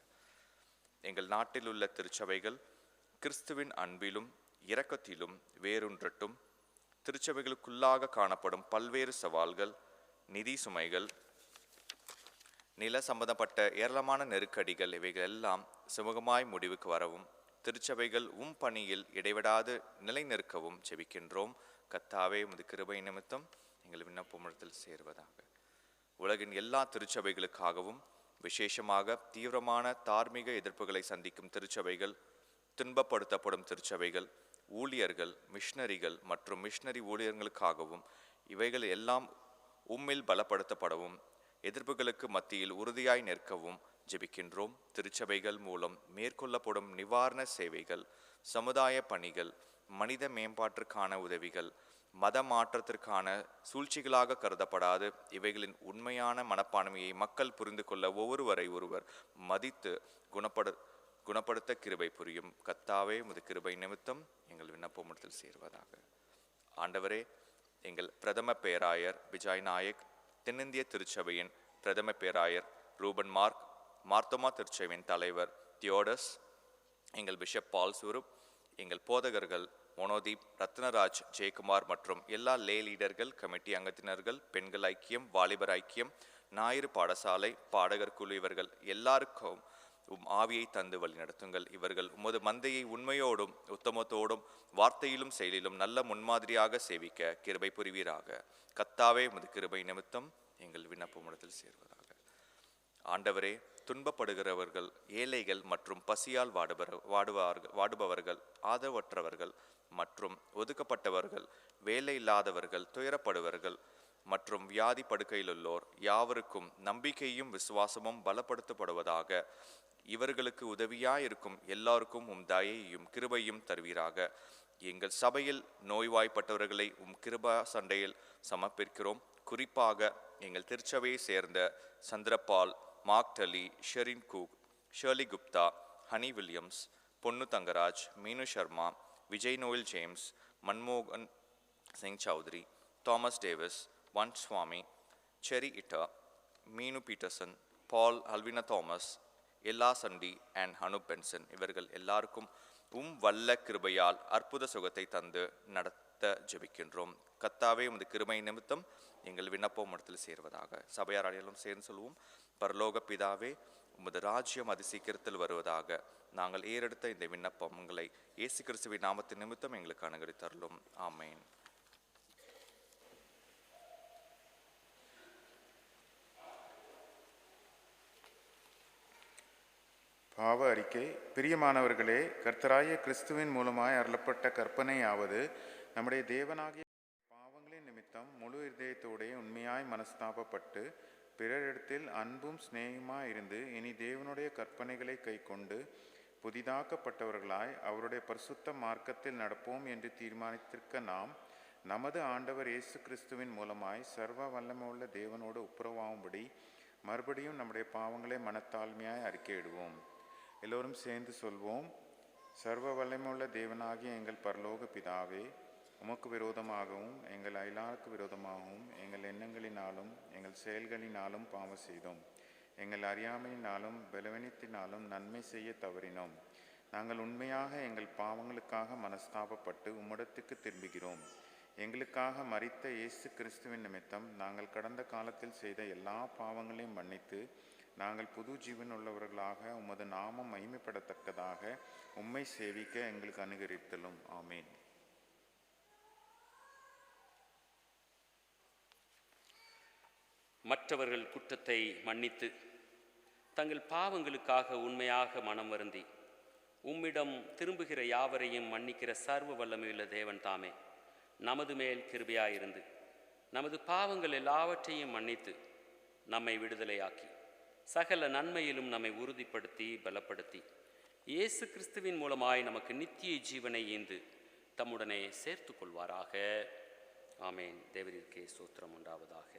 எங்கள் நாட்டில் உள்ள திருச்சபைகள் கிறிஸ்துவின் அன்பிலும் இரக்கத்திலும் வேரூன்றட்டும். திருச்சபைகளுக்குள்ளாக காணப்படும் பல்வேறு சவால்கள், நிதி சுமைகள், நில சம்பந்தப்பட்ட ஏராளமான நெருக்கடிகள் இவைகள் எல்லாம் சுமூகமாய் முடிவுக்கு வரவும், திருச்சபைகள் பணியில் இடைவிடாது நிலை நிற்கவும் ஜெபிக்கின்றோம். கர்த்தாவே உமது கிருபை நிமித்தம் எங்கள் விண்ணப்பமிடத்தில் சேருவதாக. உலகின் எல்லா திருச்சபைகளுக்காகவும், விசேஷமாக தீவிரமான தார்மீக எதிர்ப்புகளை சந்திக்கும் திருச்சபைகள், துன்பப்படுத்தப்படும் திருச்சபைகள், ஊழியர்கள், மிஷனரிகள் மற்றும் மிஷனரி ஊழியர்களுக்காகவும் இவைகள் எல்லாம் உம்மில் பலப்படுத்தப்படவும், எதிர்ப்புகளுக்கு மத்தியில் உறுதியாய் நிற்கவும் ஜெபிக்கின்றோம். திருச்சபைகள் மூலம் மேற்கொள்ளப்படும் நிவாரண சேவைகள், சமுதாய பணிகள், மனித மேம்பாட்டிற்கான உதவிகள் மத மாற்றத்திற்கான சூழ்ச்சிகளாக கருதப்படாது. இவைகளின் உண்மையான மனப்பான்மையை மக்கள் புரிந்து கொள்ள ஒவ்வொருவரை ஒருவர் மதித்து குணப்படுத்த கிருபை புரியும். கர்த்தாவே உமது கிருபை நிமித்தம் எங்கள் விண்ணப்பமிடத்தில் சேர்வதாக. ஆண்டவரே, எங்கள் பிரதம பேராயர் விஜய் நாயக், தென்னிந்திய திருச்சபையின் பிரதம பேராயர் ரூபன் மார்க், மார்த்தமா திருச்சபையின் தலைவர் தியோடஸ், எங்கள் பிஷப் பால் சுரூப், எங்கள் போதகர்கள் மோனோதீப், ரத்னராஜ், ஜெயக்குமார் மற்றும் எல்லா லே லீடர்கள், கமிட்டி அங்கத்தினர்கள், பெண்கள் ஐக்கியம், வாலிபர் ஐக்கியம், ஞாயிறு பாடசாலை, பாடகர் குழு, இவர்கள் எல்லாருக்கும் ஆவியை தந்து வழி நடத்துங்கள். இவர்கள் உமது மந்தையை உண்மையோடும் உத்தமத்தோடும் வார்த்தையிலும் செயலிலும் நல்ல முன்மாதிரியாக சேவிக்க கிருபை புரிவீராக. கர்த்தாவே உமது கிருபை நிமித்தம் எங்கள் விண்ணப்பமிடத்தில் சேர்வதாக. ஆண்டவரே, துன்பப்படுகிறவர்கள், ஏழைகள் மற்றும் பசியால் வாடுபவர்கள், ஆதரவற்றவர்கள் மற்றும் ஒதுக்கப்பட்டவர்கள், வேலை இல்லாதவர்கள், துயரப்படுவர்கள் மற்றும் வியாதி படுக்கையிலுள்ளோர் யாவருக்கும் நம்பிக்கையும் விசுவாசமும் பலப்படுத்தப்படுவதாக. இவர்களுக்கு உதவியாயிருக்கும் எல்லாருக்கும் தயையும் கிருபையும் தருவீராக. எங்கள் சபையில் நோய்வாய்ப்பட்டவர்களை கிருபா சண்டையில் சமர்ப்பிக்கிறோம். குறிப்பாக எங்கள் திருச்சபையை சேர்ந்த சந்திரபால், மார்க்டலி, Sherin Cook, Shirley Gupta, Honey Williams, Ponnu Thangaraj, Meenu Sharma, Vijay Noel James, மன்மோகன் சிங் சௌத்ரி, தாமஸ் டேவிஸ், வன் சுவாமி, செரி இட்டா, மீனு பீட்டர்சன், பால், அல்வினா தாமஸ், எல்லா சண்டி அண்ட் ஹனு பென்சன், இவர்கள் எல்லாருக்கும் வல்ல கிருபையால் அற்புத சுகத்தை தந்து நடத்த ஜெபிக்கின்றோம். கர்த்தாவே உமது கிருபை நிமித்தம் எங்கள் விண்ணப்பம் இடத்தில் சேர்வதாக. சபையார் அனைவரும் சேர்ந்து சொல்வோம். பரலோக பிதாவே, உமது ராஜ்யம் அதி சீக்கிரத்தில் வருவதாக. நாங்கள் ஏறெடுத்த இந்த விண்ணப்பங்களை இயேசு கிறிஸ்துவின் நாமத்தின் நிமித்தம் எங்களுக்கு அனுகரித்தருளும். ஆமேன். பாவ அறிக்கை. பிரியமானவர்களே, கர்த்தராகிய கிறிஸ்துவின் மூலமாய் அருளப்பட்ட கற்பனையாவது, நம்முடைய தேவனாகிய பாவங்களின் நிமித்தம் முழு இதயத்தோடே உண்மையாய் மனஸ்தாபப்பட்டு பிறரிடத்தில் அன்பும் சிநேகமாய் இருந்து இனி தேவனுடைய கற்பனைகளை கைக்கொண்டு புதிதாக்கப்பட்டவர்களாய் அவருடைய பரிசுத்த மார்க்கத்தில் நடப்போம் என்று தீர்மானித்திருக்க நாம் நமது ஆண்டவர் இயேசு கிறிஸ்துவின் மூலமாய் சர்வ வல்லமையுள்ள தேவனோடு ஒப்புரவாகும்படி மறுபடியும் நம்முடைய பாவங்களை மனத்தாழ்மையாய் அறிக்கையிடுவோம். எல்லோரும் சேர்ந்து சொல்வோம். சர்வ வல்லமையுள்ள தேவனாகிய எங்கள் பரலோக பிதாவே, உமக்கு விரோதமாகவும் எங்கள் அயலாருக்கு விரோதமாகவும் எங்கள் எண்ணங்களினாலும் எங்கள் செயல்களினாலும் பாவம் செய்தோம். எங்கள் அறியாமையினாலும் பலவீனத்தினாலும் நன்மை செய்ய தவறினோம். நாங்கள் உண்மையாக எங்கள் பாவங்களுக்காக மனஸ்தாபப்பட்டு உம்மிடத்துக்கு திரும்புகிறோம். எங்களுக்காக மரித்த இயேசு கிறிஸ்துவின் நிமித்தம் நாங்கள் கடந்த காலத்தில் செய்த எல்லா பாவங்களையும் மன்னித்து நாங்கள் புது ஜீவன் உள்ளவர்களாக உமது நாமம் மகிமைப்படத்தக்கதாக உம்மை சேவிக்க எங்களுக்கு அனுகரித்தலும். ஆமீன். மற்றவர்கள் குற்றத்தை மன்னித்து தங்கள் பாவங்களுக்காக உண்மையாக மனம் வருந்தி உம்மிடம் திரும்புகிற யாவரையும் மன்னிக்கிற சர்வ வல்லமையுள்ள தேவன் தாமே நமது மேல் கிருபையாயிருந்து நமது பாவங்கள் எல்லாவற்றையும் மன்னித்து நம்மை விடுதலையாக்கி சகல நன்மையிலும் நம்மை உறுதிப்படுத்தி பலப்படுத்தி இயேசு கிறிஸ்துவின் மூலமாய் நமக்கு நித்திய ஜீவனை ஈந்து தம்முடனே சேர்த்து கொள்வாராக. ஆமேன். தேவரிற்கே ஸ்தோத்திரம் உண்டாவதாக.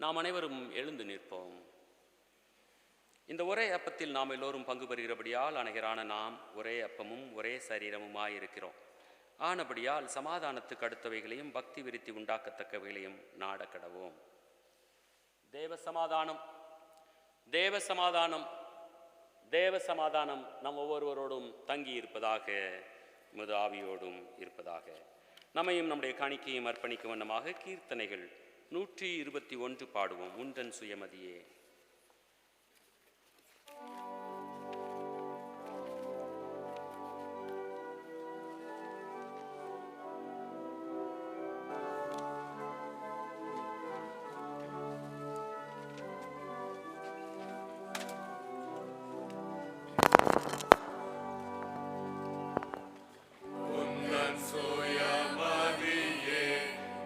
நாம் அனைவரும் எழுந்து நிற்போம். இந்த ஒரே அப்பத்தில் நாம் எல்லோரும் பங்கு பெறுகிறபடியால் அனைவரான நாம் ஒரே அப்பமும் ஒரே சரீரமுமாய் இருக்கிறோம். ஆனபடியால் சமாதானத்துக்கு அடுத்தவைகளையும் பக்தி விருத்தி உண்டாக்கத்தக்கவைகளையும் நாடக்கடவோம். தேவ சமாதானம் தேவ சமாதானம் தேவ சமாதானம் நம் ஒவ்வொருவரோடும் தங்கி இருப்பதாக, உமது ஆவியோடும் இருப்பதாக. நம்மையும் நம்முடைய காணிக்கையும் அர்ப்பணிக்கும் வண்ணமாக கீர்த்தனைகள் 121 பாடுவோம். உந்தன் சுயமதியே.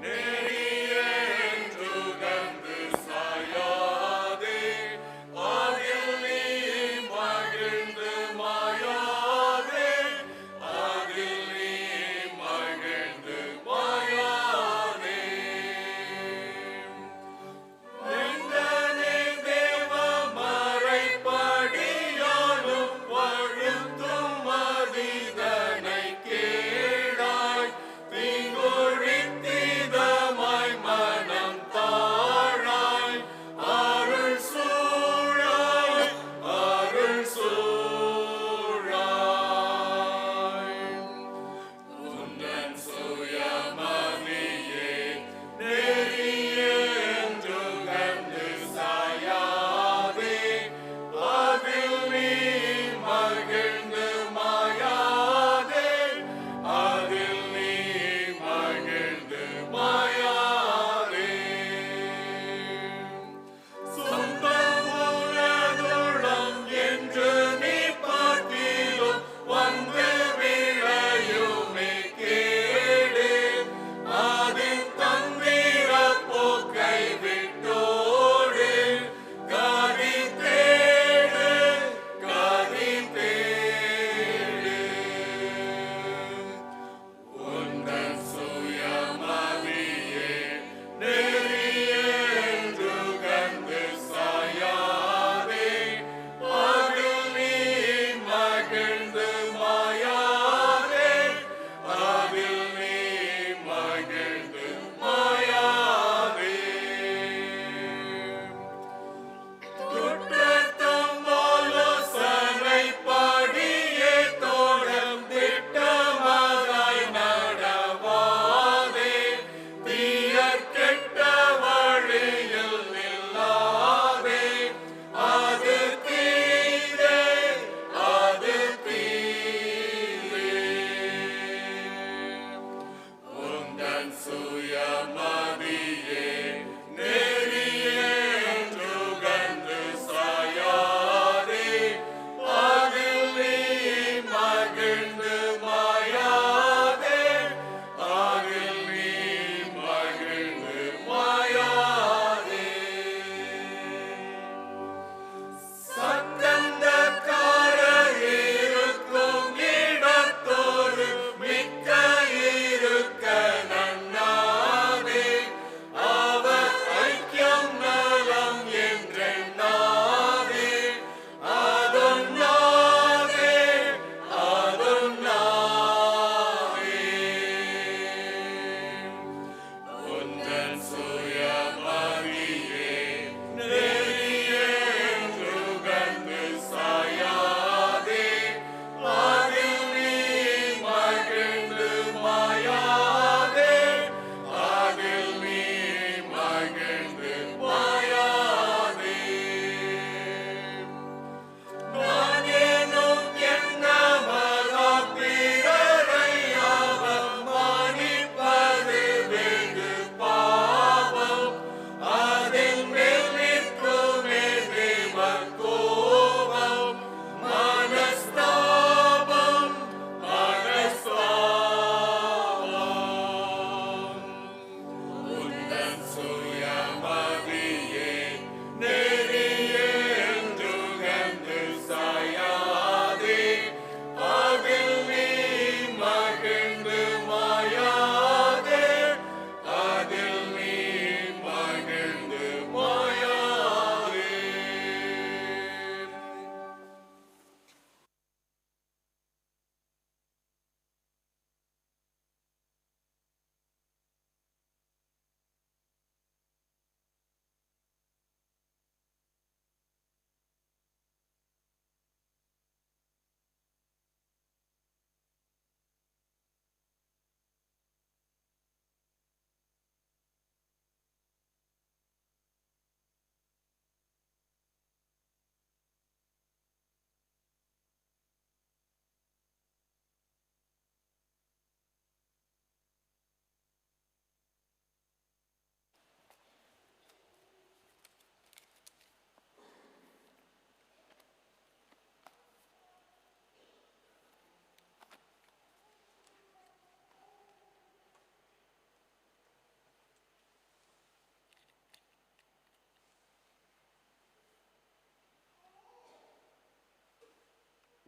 நெறியே என்று கண்டு சாயாதே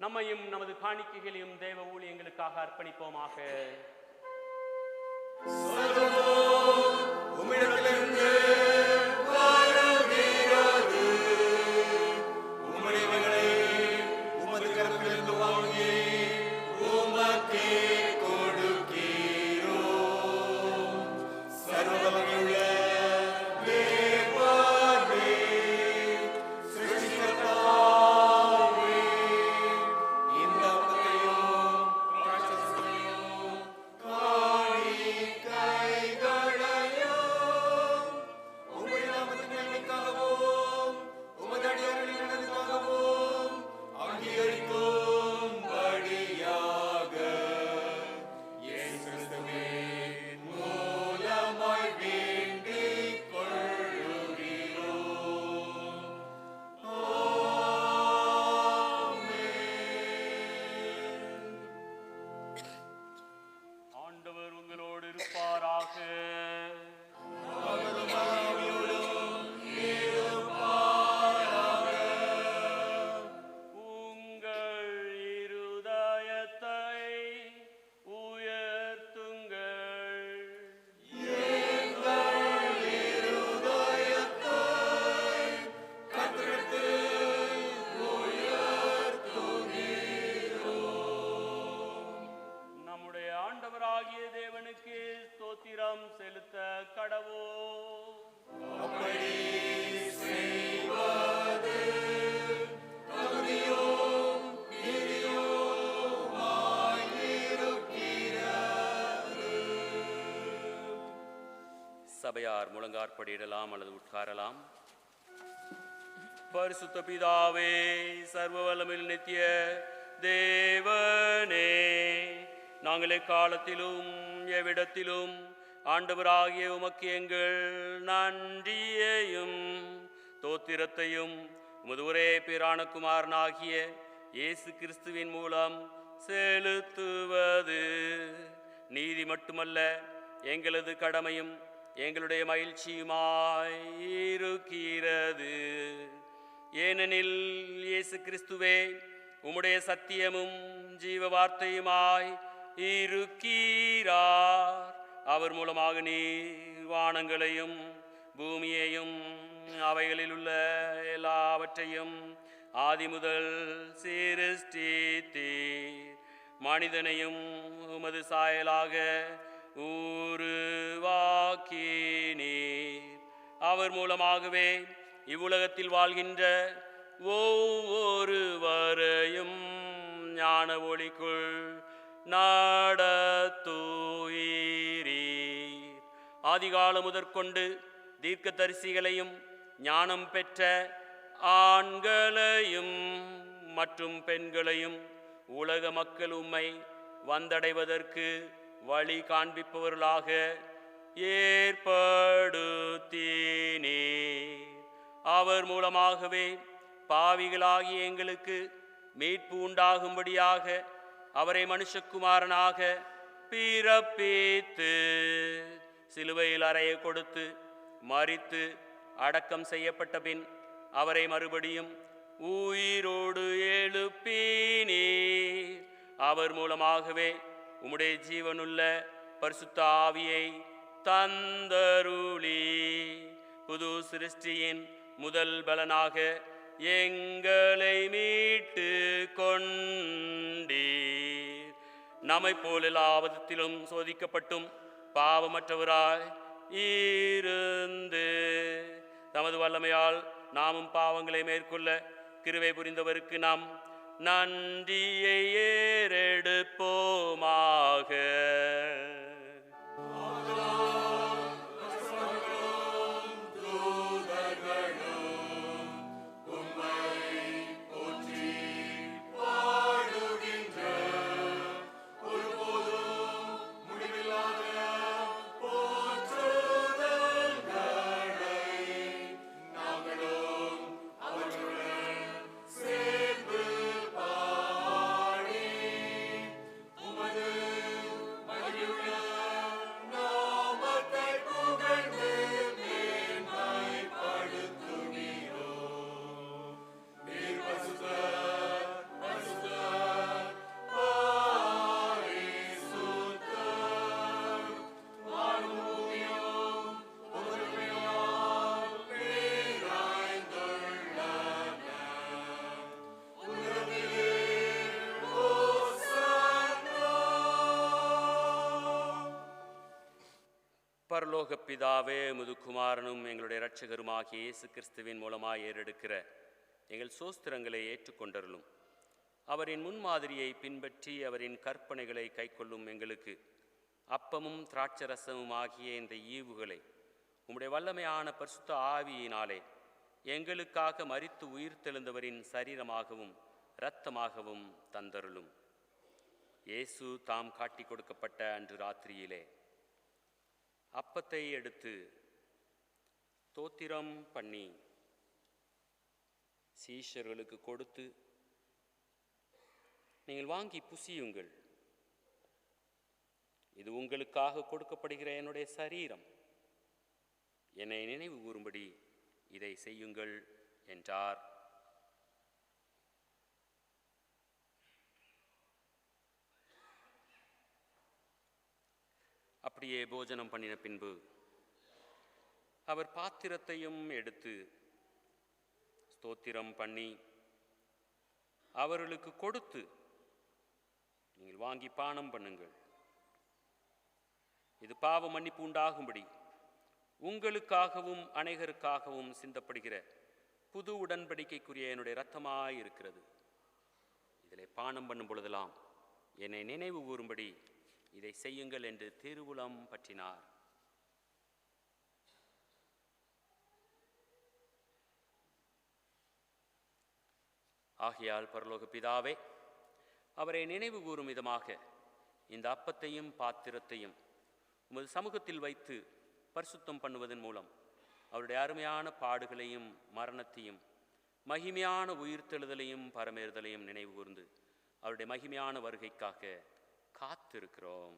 நம்மையும் நமது காணிக்கைகளையும் தேவ ஊழியங்களுக்காக அர்ப்பணிப்போமாக. சபையார் முழங்காற்படியிடலாம் அல்லது உட்காரலாம். பரிசுத்த பிதாவே, சர்வ வல்லமையுள்ள நித்திய தேவனே, நாங்கள் எக்காலத்திலும் எவ்விடத்திலும் ஆண்டவராகிய உமக்கு எங்கள் நன்றியையும் தோத்திரத்தையும் உமது ஒரே பேரான குமாரனாகிய இயேசு கிறிஸ்துவின் மூலம் செலுத்துவது நீதி மட்டுமல்ல, எங்களது கடமையும் எங்களுடைய மகிழ்ச்சியுமாய் இருக்கிறது. ஏனெனில் இயேசு கிறிஸ்துவே உம்முடைய சத்தியமும் ஜீவ வார்த்தையுமாய் இருக்கிறார். அவர் மூலமாக நீர் வானங்களையும் பூமியையும் அவைகளில் உள்ள எல்லாவற்றையும் ஆதி முதல் சிருஷ்டித்தீர். மனிதனையும் உமது சாயலாக உருவாக்கினீர். அவர் மூலமாகவே இவ்வுலகத்தில் வாழ்கின்ற ஒவ்வொருவரையும் ஞான ஒளிக்குள் நடத்துகிறீர். ஆதிகாலம் முதற்கொண்டு தீர்க்கதரிசிகளையும் ஞானம் பெற்ற ஆண்களையும் மற்றும் பெண்களையும் உலக மக்கள் உம்மை வந்தடைவதற்கு வழி காண்பிப்பவர்களாக ஏற்படுத்தினீர். அவர் மூலமாகவே பாவிகளாகிய எங்களுக்கு மீட்பு உண்டாகும்படியாக அவரை மனுஷகுமாரனாக பிறப்பித்து சிலுவையில் அறைய கொடுத்து மரித்து அடக்கம் செய்யப்பட்ட பின் அவரை மறுபடியும் உயிரோடு எழுப்பினீர். அவர் மூலமாகவே உம்முடைய ஜீவனுள்ள பரிசுத்த ஆவியை தந்தருளி புது சிருஷ்டியின் முதல் பலனாக எங்களை மீட்டு கொண்டீர். நம்மை போல் எல்லா விதத்திலும் சோதிக்கப்பட்டும் பாவமற்றவராய் இருந்து தமது வல்லமையால் நாமும் பாவங்களை மேற்கொள்ள கிருபை புரிந்தவருக்கு நாம் நன்றியை ஏறெடுப்போமாக. உமது மகிழ்வுள்ள பரலோக பிதாவே, முதுகுமாரனும் எங்களுடைய இரட்சகருமாகிய இயேசு கிறிஸ்துவின் மூலமாய் ஏறெடுக்கிற எங்கள் சோஸ்திரங்களை ஏற்றுக்கொண்டருளும். அவரின் முன்மாதிரியை பின்பற்றி அவரின் கற்பனைகளை கைக்கொள்ளும் எங்களுக்கு அப்பமும் திராட்சரசமும் ஆகிய இந்த ஈவுகளை உம்முடைய வல்லமையான பரிசுத்த ஆவியினாலே எங்களுக்காக மரித்து உயிர்த்தெழுந்தவரின் சரீரமாகவும் இரத்தமாகவும் தந்தருளும். இயேசு தாம் காட்டி கொடுக்கப்பட்ட அன்று ராத்திரியிலே அப்பத்தை எடுத்து ஸ்தோத்திரம் பண்ணி சீஷர்களுக்கு கொடுத்து, நீங்கள் வாங்கி புசியுங்கள், இது உங்களுக்காக கொடுக்கப்படுகிற என்னுடைய சரீரம், என்னை நினைவு கூறும்படி இதை செய்யுங்கள் என்றார். அப்படியே போஜனம் பண்ணின பின்பு அவர் பாத்திரத்தையும் எடுத்து ஸ்தோத்திரம் பண்ணி அவர்களுக்கு கொடுத்து, நீங்கள் வாங்கி பானம் பண்ணுங்கள், இது பாவ மன்னிப்பு உண்டாகும்படி உங்களுக்காகவும் அநேகருக்காகவும் சிந்தப்படுகிற புது உடன்படிக்கைக்குரிய என்னுடைய இரத்தமாயிருக்கிறது. இதிலே பானம் பண்ணும் பொழுதெல்லாம் என்னை நினைவு கூறும்படி இதை செய்யுங்கள் என்று திருவுளம் பற்றினார். ஆகையால் பரலோக பிதாவே, அவரை நினைவு கூறும் விதமாக இந்த அப்பத்தையும் பாத்திரத்தையும் உமது சமூகத்தில் வைத்து பரிசுத்தம் பண்ணுவதன் மூலம் அவருடைய அருமையான பாடுகளையும் மரணத்தையும் மகிமையான உயிர்த்தெழுதலையும் பரமேறுதலையும் நினைவு கூர்ந்து அவருடைய மகிமையான வருகைக்காக காத்திருக்கிறோம்.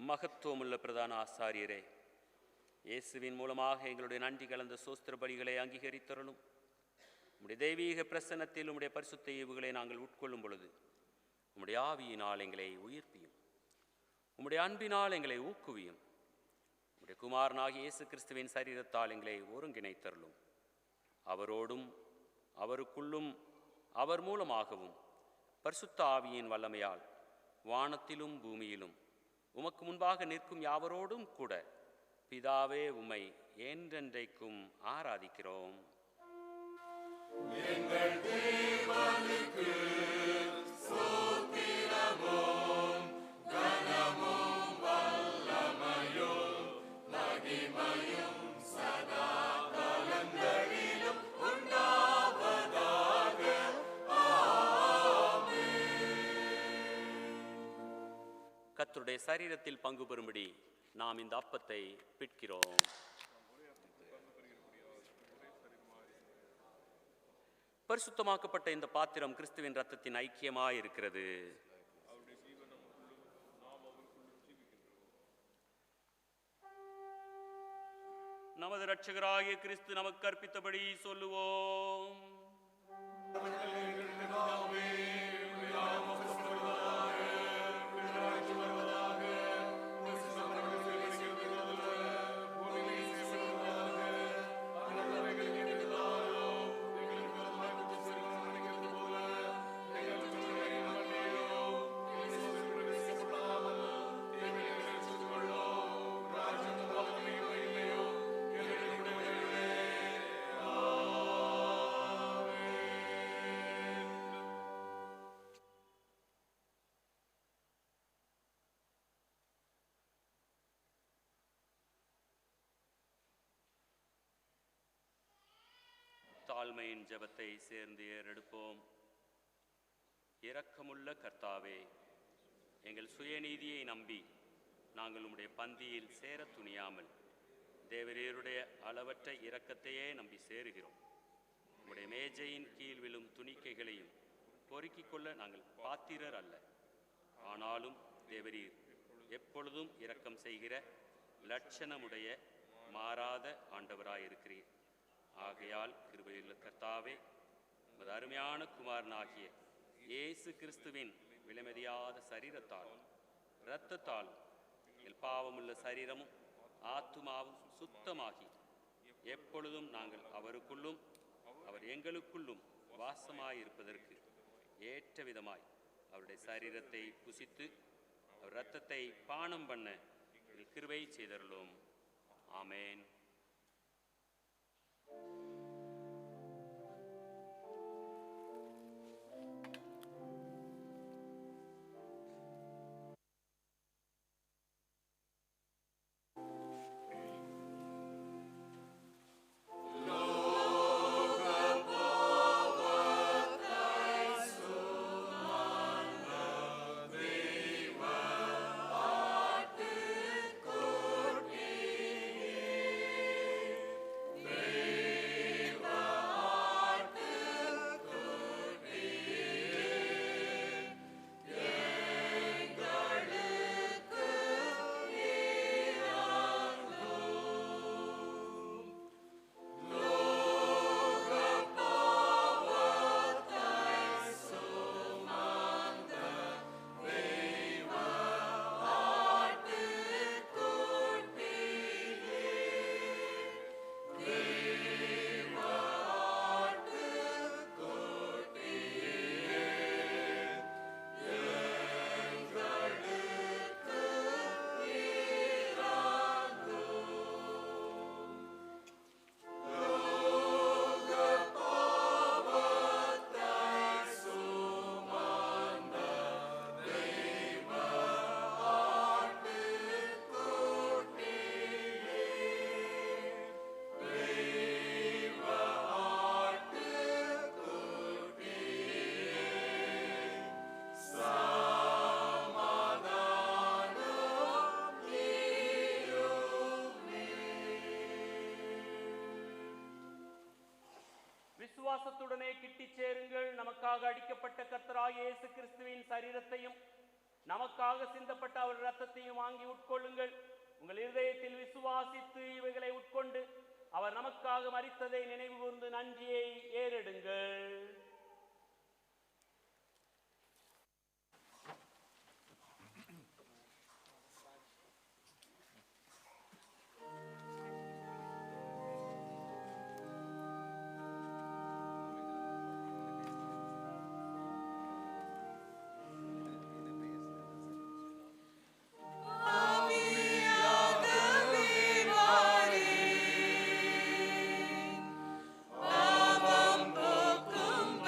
மகத்துவமுள்ள பிரதான ஆசாரியரே, இயேசுவின் மூலமாக எங்களுடைய நன்றி கலந்த சோஸ்திர பலிகளை அங்கீகரித்தருளும். உம்முடைய தெய்வீக பிரசன்னத்தில் உம்முடைய பரிசுத்த ஈவுகளை நாங்கள் உட்கொள்ளும் பொழுது உம்முடைய ஆவியினால் எங்களை உயிர்ப்பியும், உம்முடைய அன்பினால் எங்களை ஊக்குவியும். உம்முடைய குமாரனாகிய இயேசு கிறிஸ்துவின் சரீரத்தால் எங்களை ஒருங்கிணைத்தருளும். அவரோடும் அவருக்குள்ளும் அவர் மூலமாகவும் பரிசுத்த ஆவியின் வல்லமையால் வானத்திலும் பூமியிலும் உமக்கு முன்பாக நிற்கும் யாவரோடும் கூட பிதாவே உம்மை என்றென்றைக்கும் ஆராதிக்கிறோம். எங்கள் தேவனுக்கு ஸ்தோத்திரமும் கனமும் வல்லமையும் மகிமையும் சதா காலங்களிலும் உண்டாவதாக. கர்த்தருடைய சரீரத்தில் பங்கு பெறும்படி நாம் இந்த அப்பத்தை பிட்கிறோம். பரிசுத்தமாக்கப்பட்ட இந்த பாத்திரம் கிறிஸ்துவின் இரத்தத்தின் ஐக்கியமாய் இருக்கிறது. நமது இரட்சகராகிய கிறிஸ்து நமக்கு கற்பித்தபடி சொல்லுவோம். தாழ்மையின் ஜெபத்தை சேர்ந்து ஏறெடுப்போம். இரக்கமுள்ள கர்த்தாவே, எங்கள் சுயநீதியை நம்பி நாங்கள் உம்முடைய பந்தியில் சேர துணியாமல் தேவரீருடைய அளவற்ற இரக்கத்தையே நம்பி சேருகிறோம். உம்முடைய மேஜையின் கீழ் விழும் துணிக்கைகளையும் பொறுக்கிக் கொள்ள நாங்கள் பாத்திரர் அல்ல. ஆனாலும் தேவரீர் எப்பொழுதும் இரக்கம் செய்கிற லட்சணமுடைய மாறாத ஆண்டவராயிருக்கிறீர். ஆகையால் கிருபையுள்ள கர்த்தாவே, உமது அருமையான குமாரனாகிய இயேசு கிறிஸ்துவின் விலைமதியாத சரீரத்தால் இரத்தத்தால் எங்கள் பாவமுள்ள சரீரமும் ஆத்துமாவும் சுத்தமாகி எப்பொழுதும் நாங்கள் அவருக்குள்ளும் அவர் எங்களுக்குள்ளும் வாசமாயிருப்பதற்கு ஏற்ற விதமாய் அவருடைய சரீரத்தை புசித்து அவர் இரத்தத்தை பானம் பண்ண எங்கள் கிருபை செய்தருளும். ஆமேன். விசுவாசத்துடனே கிட்டிச் சேருங்கள். நமக்காக அடிக்கப்பட்ட கர்த்தராகிய இயேசு கிறிஸ்துவின் சரீரத்தையும் நமக்காக சிந்தப்பட்ட அவர் இரத்தத்தையும் வாங்கி உட்கொள்ளுங்கள். உங்கள் இருதயத்தில் விசுவாசித்து இவைகளை உட்கொண்டு அவர் நமக்காக மரித்ததை நினைவு கூர்ந்து நன்றியை ஏறெடுங்கள். Avam bokum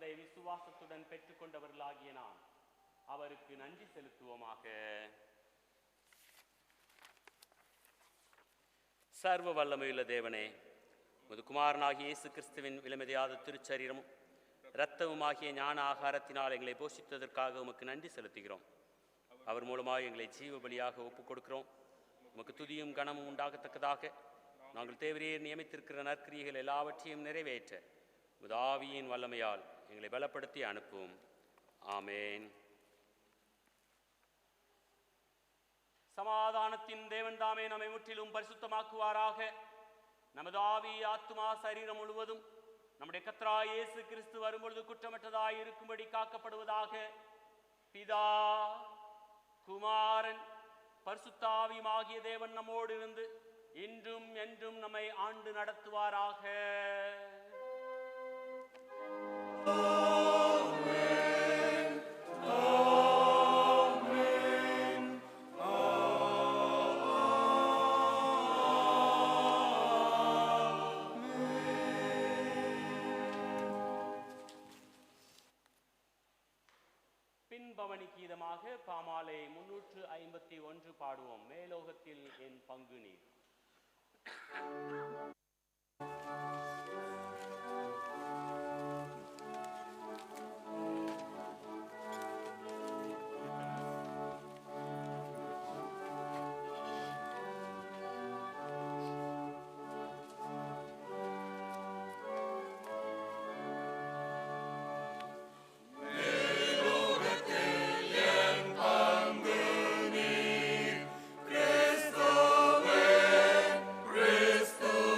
மனமார்ந்த விசுவாசத்துடன் பெற்றுக்கொண்டவர்களாகிய நாம் அவருக்கு நன்றி செலுத்துவோமாக. சர்வ வல்லமையுள்ள தேவனே, உமது குமாரனாகிய இயேசு கிறிஸ்துவின் விலைமதியாத திருச்சரீரமும் இரத்தமுமாகிய ஞான ஆகாரத்தினால் எங்களை போஷித்ததற்காக உமக்கு நன்றி செலுத்துகிறோம். அவர் மூலமாக எங்களை ஜீவ பலியாக ஒப்புக் கொடுக்கிறோம். உமக்கு துதியும் கனமும் உண்டாகத்தக்கதாக நாங்கள் தேவரீர் நியமித்திருக்கிற நற்கிரியைகள் எல்லாவற்றையும் நிறைவேற்ற உமது ஆவியின் வல்லமையால் எங்களை பலப்படுத்தி அனுப்புவோம். ஆமேன். சமாதானத்தின் தேவன் தாமே நம்மை முற்றிலும் பரிசுத்தமாக்குவாராக. நமது ஆவி, ஆத்துமா, சரீரம் முழுவதும் நம்முடைய கர்த்தராகிய இயேசு கிறிஸ்து வரும்பொழுது குற்றமற்றதாய் இருக்கும்படி காக்கப்படுவதாக. பிதா, குமாரன், பரிசுத்த ஆவியுமாகிய தேவன் நம்மோடு இருந்து இன்றும் என்றும் நம்மை ஆண்டு நடத்துவாராக. பின்பவனி கீதமாக பாமாலை 351 பாடுவோம். மேலோகத்தில் என் பங்கு நீர். Cristo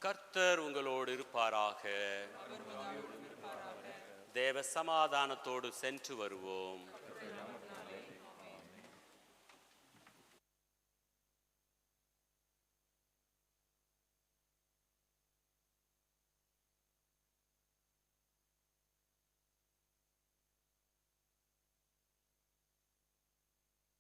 கர்த்தர் உங்களோடு இருப்பாராக. தேவ சமாதானத்தோடு சென்று வருவோம்.